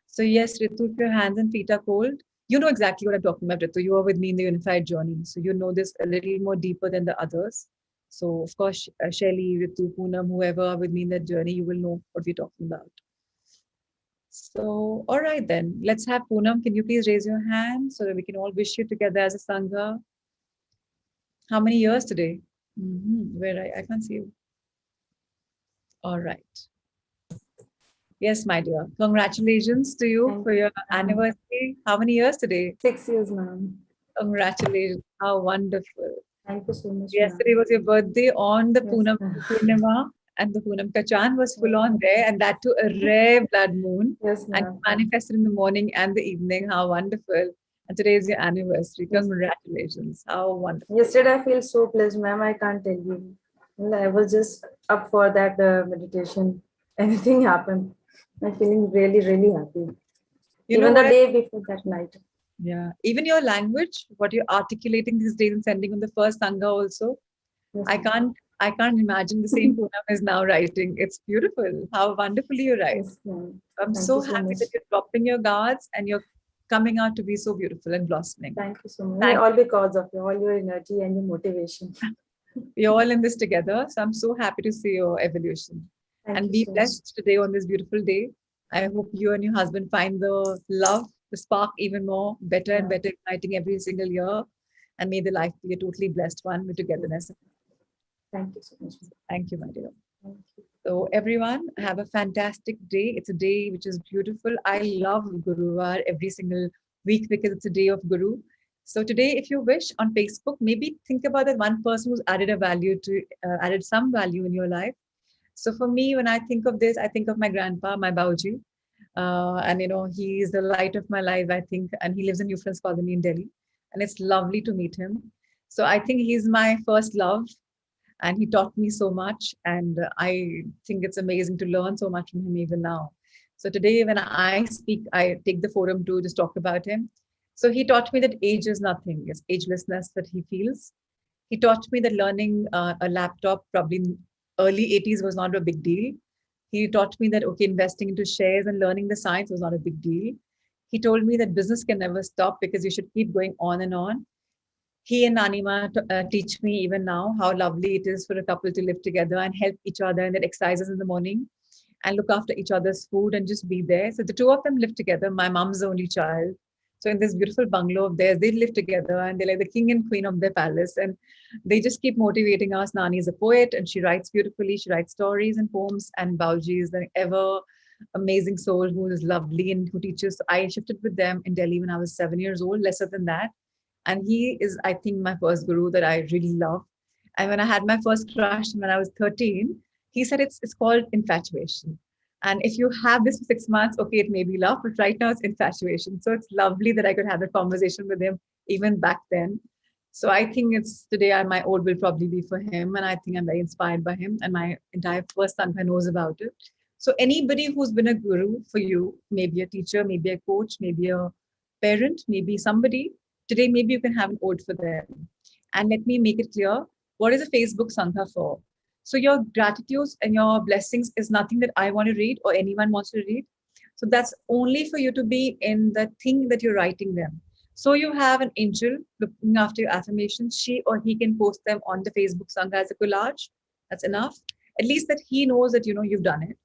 So yes, Ritu, if your hands and feet are cold, you know exactly what I'm talking about, Ritu. You are with me in the unified journey. So you know this a little more deeper than the others. So of course, Shelly, Ritu, Poonam, whoever are with me in that journey, you will know what we're talking about. So, all right then, let's have Poonam. Can you please raise your hand so that we can all wish you together as a Sangha? How many years today? Where I can't see you. All right. Yes, my dear. Congratulations to you Thank for your you, ma'am. anniversary. How many years today? 6 years, ma'am. Congratulations. How wonderful. Thank you so much, Yesterday ma'am. was your birthday on the Yes, Poonam ma'am. Purnima, and the Poonam Kachan was full Yes, on there, and that too a rare blood moon. yes, And ma'am. you manifested in the morning and the evening. How wonderful. And today is your anniversary. Yes. Congratulations. How wonderful. Yesterday, I feel so blessed, ma'am. I can't tell you. Well, I was just up for that meditation. Anything happened. I'm feeling really, really happy. You know Even the what? day before that night. Yeah. Even your language, what you're articulating these days and sending on the first Sangha also, Yes, I ma'am. can't I can't imagine the same Poonam is now writing. It's beautiful. How wonderfully you write. Yes, ma'am. I'm Thank you so so happy much. that you're dropping your guards and you're coming out to be so beautiful and blossoming. Thank you so much. Thank All because of you, all your energy and your motivation. We're all in this together. So I'm so happy to see your evolution. Thank And you be so much. blessed today on this beautiful day. I hope you and your husband find the love, the spark even more, better and Yeah. better, igniting every single year. And may the life be a totally blessed one with Yes. togetherness. Thank you so much. Thank you, my dear. Thank you. So, everyone, have a fantastic day. It's a day which is beautiful. I love Guruvar every single week because it's a day of Guru. So, today, if you wish on Facebook, maybe think about that one person who's added a value to, added some value in your life. So, for me, when I think of this, I think of my grandpa, my Bauji. And, he's the light of my life, I think. And he lives in New Friends Colony in Delhi. And it's lovely to meet him. So, I think he's my first love and he taught me so much and I think it's amazing to learn so much from him even now. So today when I speak, I take the forum to just talk about him. So he taught me that age is nothing, it's agelessness that he feels. He taught me that learning a laptop probably in early 80s was not a big deal. He taught me that okay, investing into shares and learning the science was not a big deal. He told me that business can never stop because you should keep going on and on. He and Nanima teach me even now how lovely it is for a couple to live together and help each other in their exercises in the morning and look after each other's food and just be there. So the two of them live together. My mom's the only child. So in this beautiful bungalow of theirs, they live together and they're like the king and queen of their palace. And they just keep motivating us. Nani is a poet and she writes beautifully. She writes stories and poems. And Bauji is an ever amazing soul who is lovely and who teaches. I shifted with them in Delhi when I was 7 years old, lesser than that. And he is, I think, my first guru that I really love. And when I had my first crush when I was 13, he said it's called infatuation. And if you have this for 6 months, okay, it may be love, but right now it's infatuation. So it's lovely that I could have a conversation with him even back then. So I think it's today my ode will probably be for him. And I think I'm very inspired by him. And my entire first Sangha knows about it. So anybody who's been a guru for you, maybe a teacher, maybe a coach, maybe a parent, maybe somebody, today maybe you can have an ode for them. And let me make it clear, what is a Facebook Sangha for? So your gratitudes and your blessings is nothing that I want to read or anyone wants to read. So that's only for you to be in the thing that you're writing them. So you have an angel looking after your affirmations. She or he can post them on the Facebook Sangha as a collage. That's enough. At least that he knows that you've done it.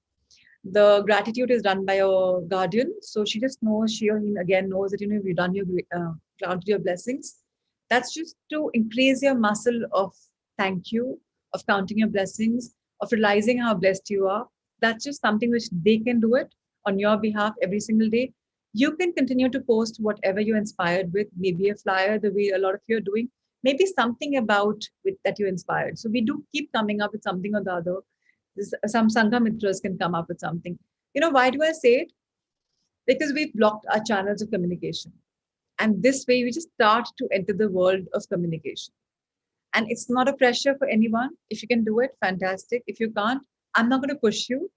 The gratitude is done by your guardian, so she just knows, she or he again knows that you've done your counted your blessings. That's just to increase your muscle of thank you, of counting your blessings, of realizing how blessed you are. That's just something which they can do it on your behalf every single day. You can continue to post whatever you're inspired with, maybe a flyer, the way a lot of you are doing, maybe something about with that you're inspired. So we do keep coming up with something or the other. Some Sangha Mitras can come up with something. Why do I say it? Because we've blocked our channels of communication. And this way, we just start to enter the world of communication. And it's not a pressure for anyone. If you can do it, fantastic. If you can't, I'm not going to push you.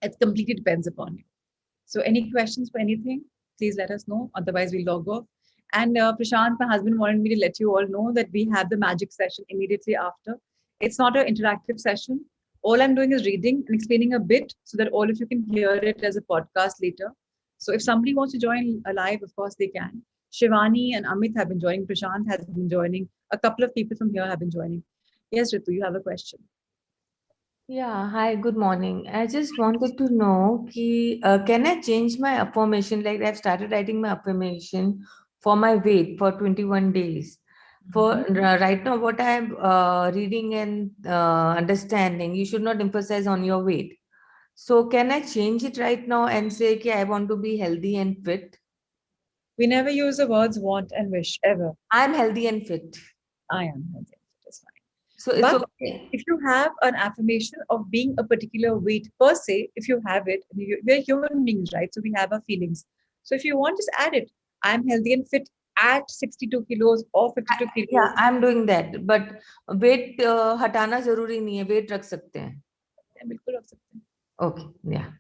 It completely depends upon you. So, any questions for anything, please let us know. Otherwise, we'll log off. And Prashant, my husband, wanted me to let you all know that we have the magic session immediately after. It's not an interactive session. All I'm doing is reading and explaining a bit so that all of you can hear it as a podcast later. So, if somebody wants to join live, of course they can. Shivani and Amit have been joining. Prashant has been joining. A couple of people from here have been joining. Yes, Ritu, you have a question. Yeah, hi, good morning. I just wanted to know can I change my affirmation? Like I've started writing my affirmation for my weight for 21 days. For right now, what I'm reading and understanding, you should not emphasize on your weight. So can I change it right now and say, okay, I want to be healthy and fit? We never use the words want and wish ever. I'm healthy and fit. I am healthy. It's fine. So it's But okay. if you have an affirmation of being a particular weight per se, if you have it, we're human beings, right? So we have our feelings. So if you want, just add it. I'm healthy and fit at 62 kilos or 52 Yeah, kilos. I'm doing that. But weight हटाना जरूरी नहीं है, weight रख सकते हैं. Yeah, बिल्कुल रख सकते हैं. Okay, yeah.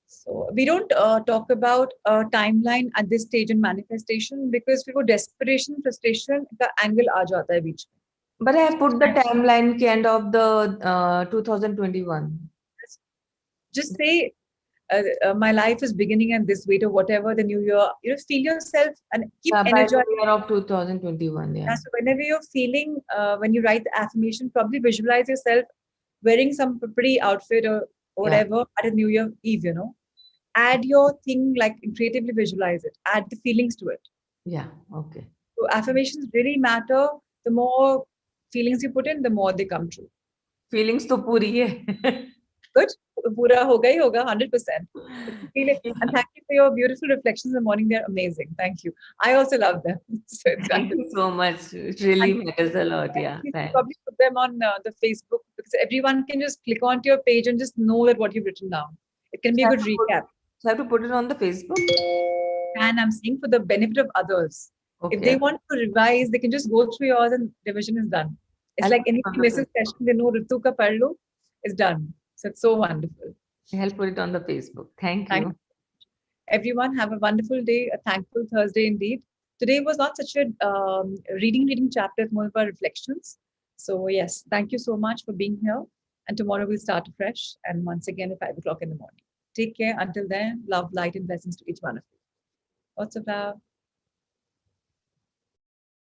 So we don't talk about a timeline at this stage in manifestation because फिर वो desperation, frustration का angle आ जाता है बीच में. But I have put the timeline के end of the 2021. Just say my life is beginning at this weight or whatever the new year. Feel yourself and keep Yeah, by the energized. year of 2021, yeah. Yeah, so whenever you're feeling, when you write the affirmation, probably visualize yourself wearing some pretty outfit or Yeah, whatever at a New Year Eve. Add your thing, like creatively visualize it. Add the feelings to it. yeah, okay. So affirmations really matter. The more feelings you put in, the more they come true. Feelings तो पूरी है. Good. Pura hoga hi hoga, 100%. Feel it. And thank you for your beautiful reflections in the morning. They're amazing. Thank you. I also love them. So it's Thank you so much. It really matters a lot. Yeah, you should thanks. probably put them on the Facebook because everyone can just click onto your page and just know that what you've written down. It can be So a I good have to put, recap. so I have to put it on the Facebook? And I'm saying for the benefit of others. If they Okay. want to revise, they can just go through yours and revision is done. It's I'll like put it on anything the misses Facebook. session, they know Ritu ka parlo is done. So it's so wonderful. I'll put it on the Facebook. Thank Thank you. you. Everyone have a wonderful day, a thankful Thursday indeed. Today was not such a reading chapter, it's more about reflections. So yes, thank you so much for being here. And tomorrow we'll start afresh. And once again at 5 o'clock in the morning. Take care. Until then, love, light, and blessings to each one of you. Lots of love.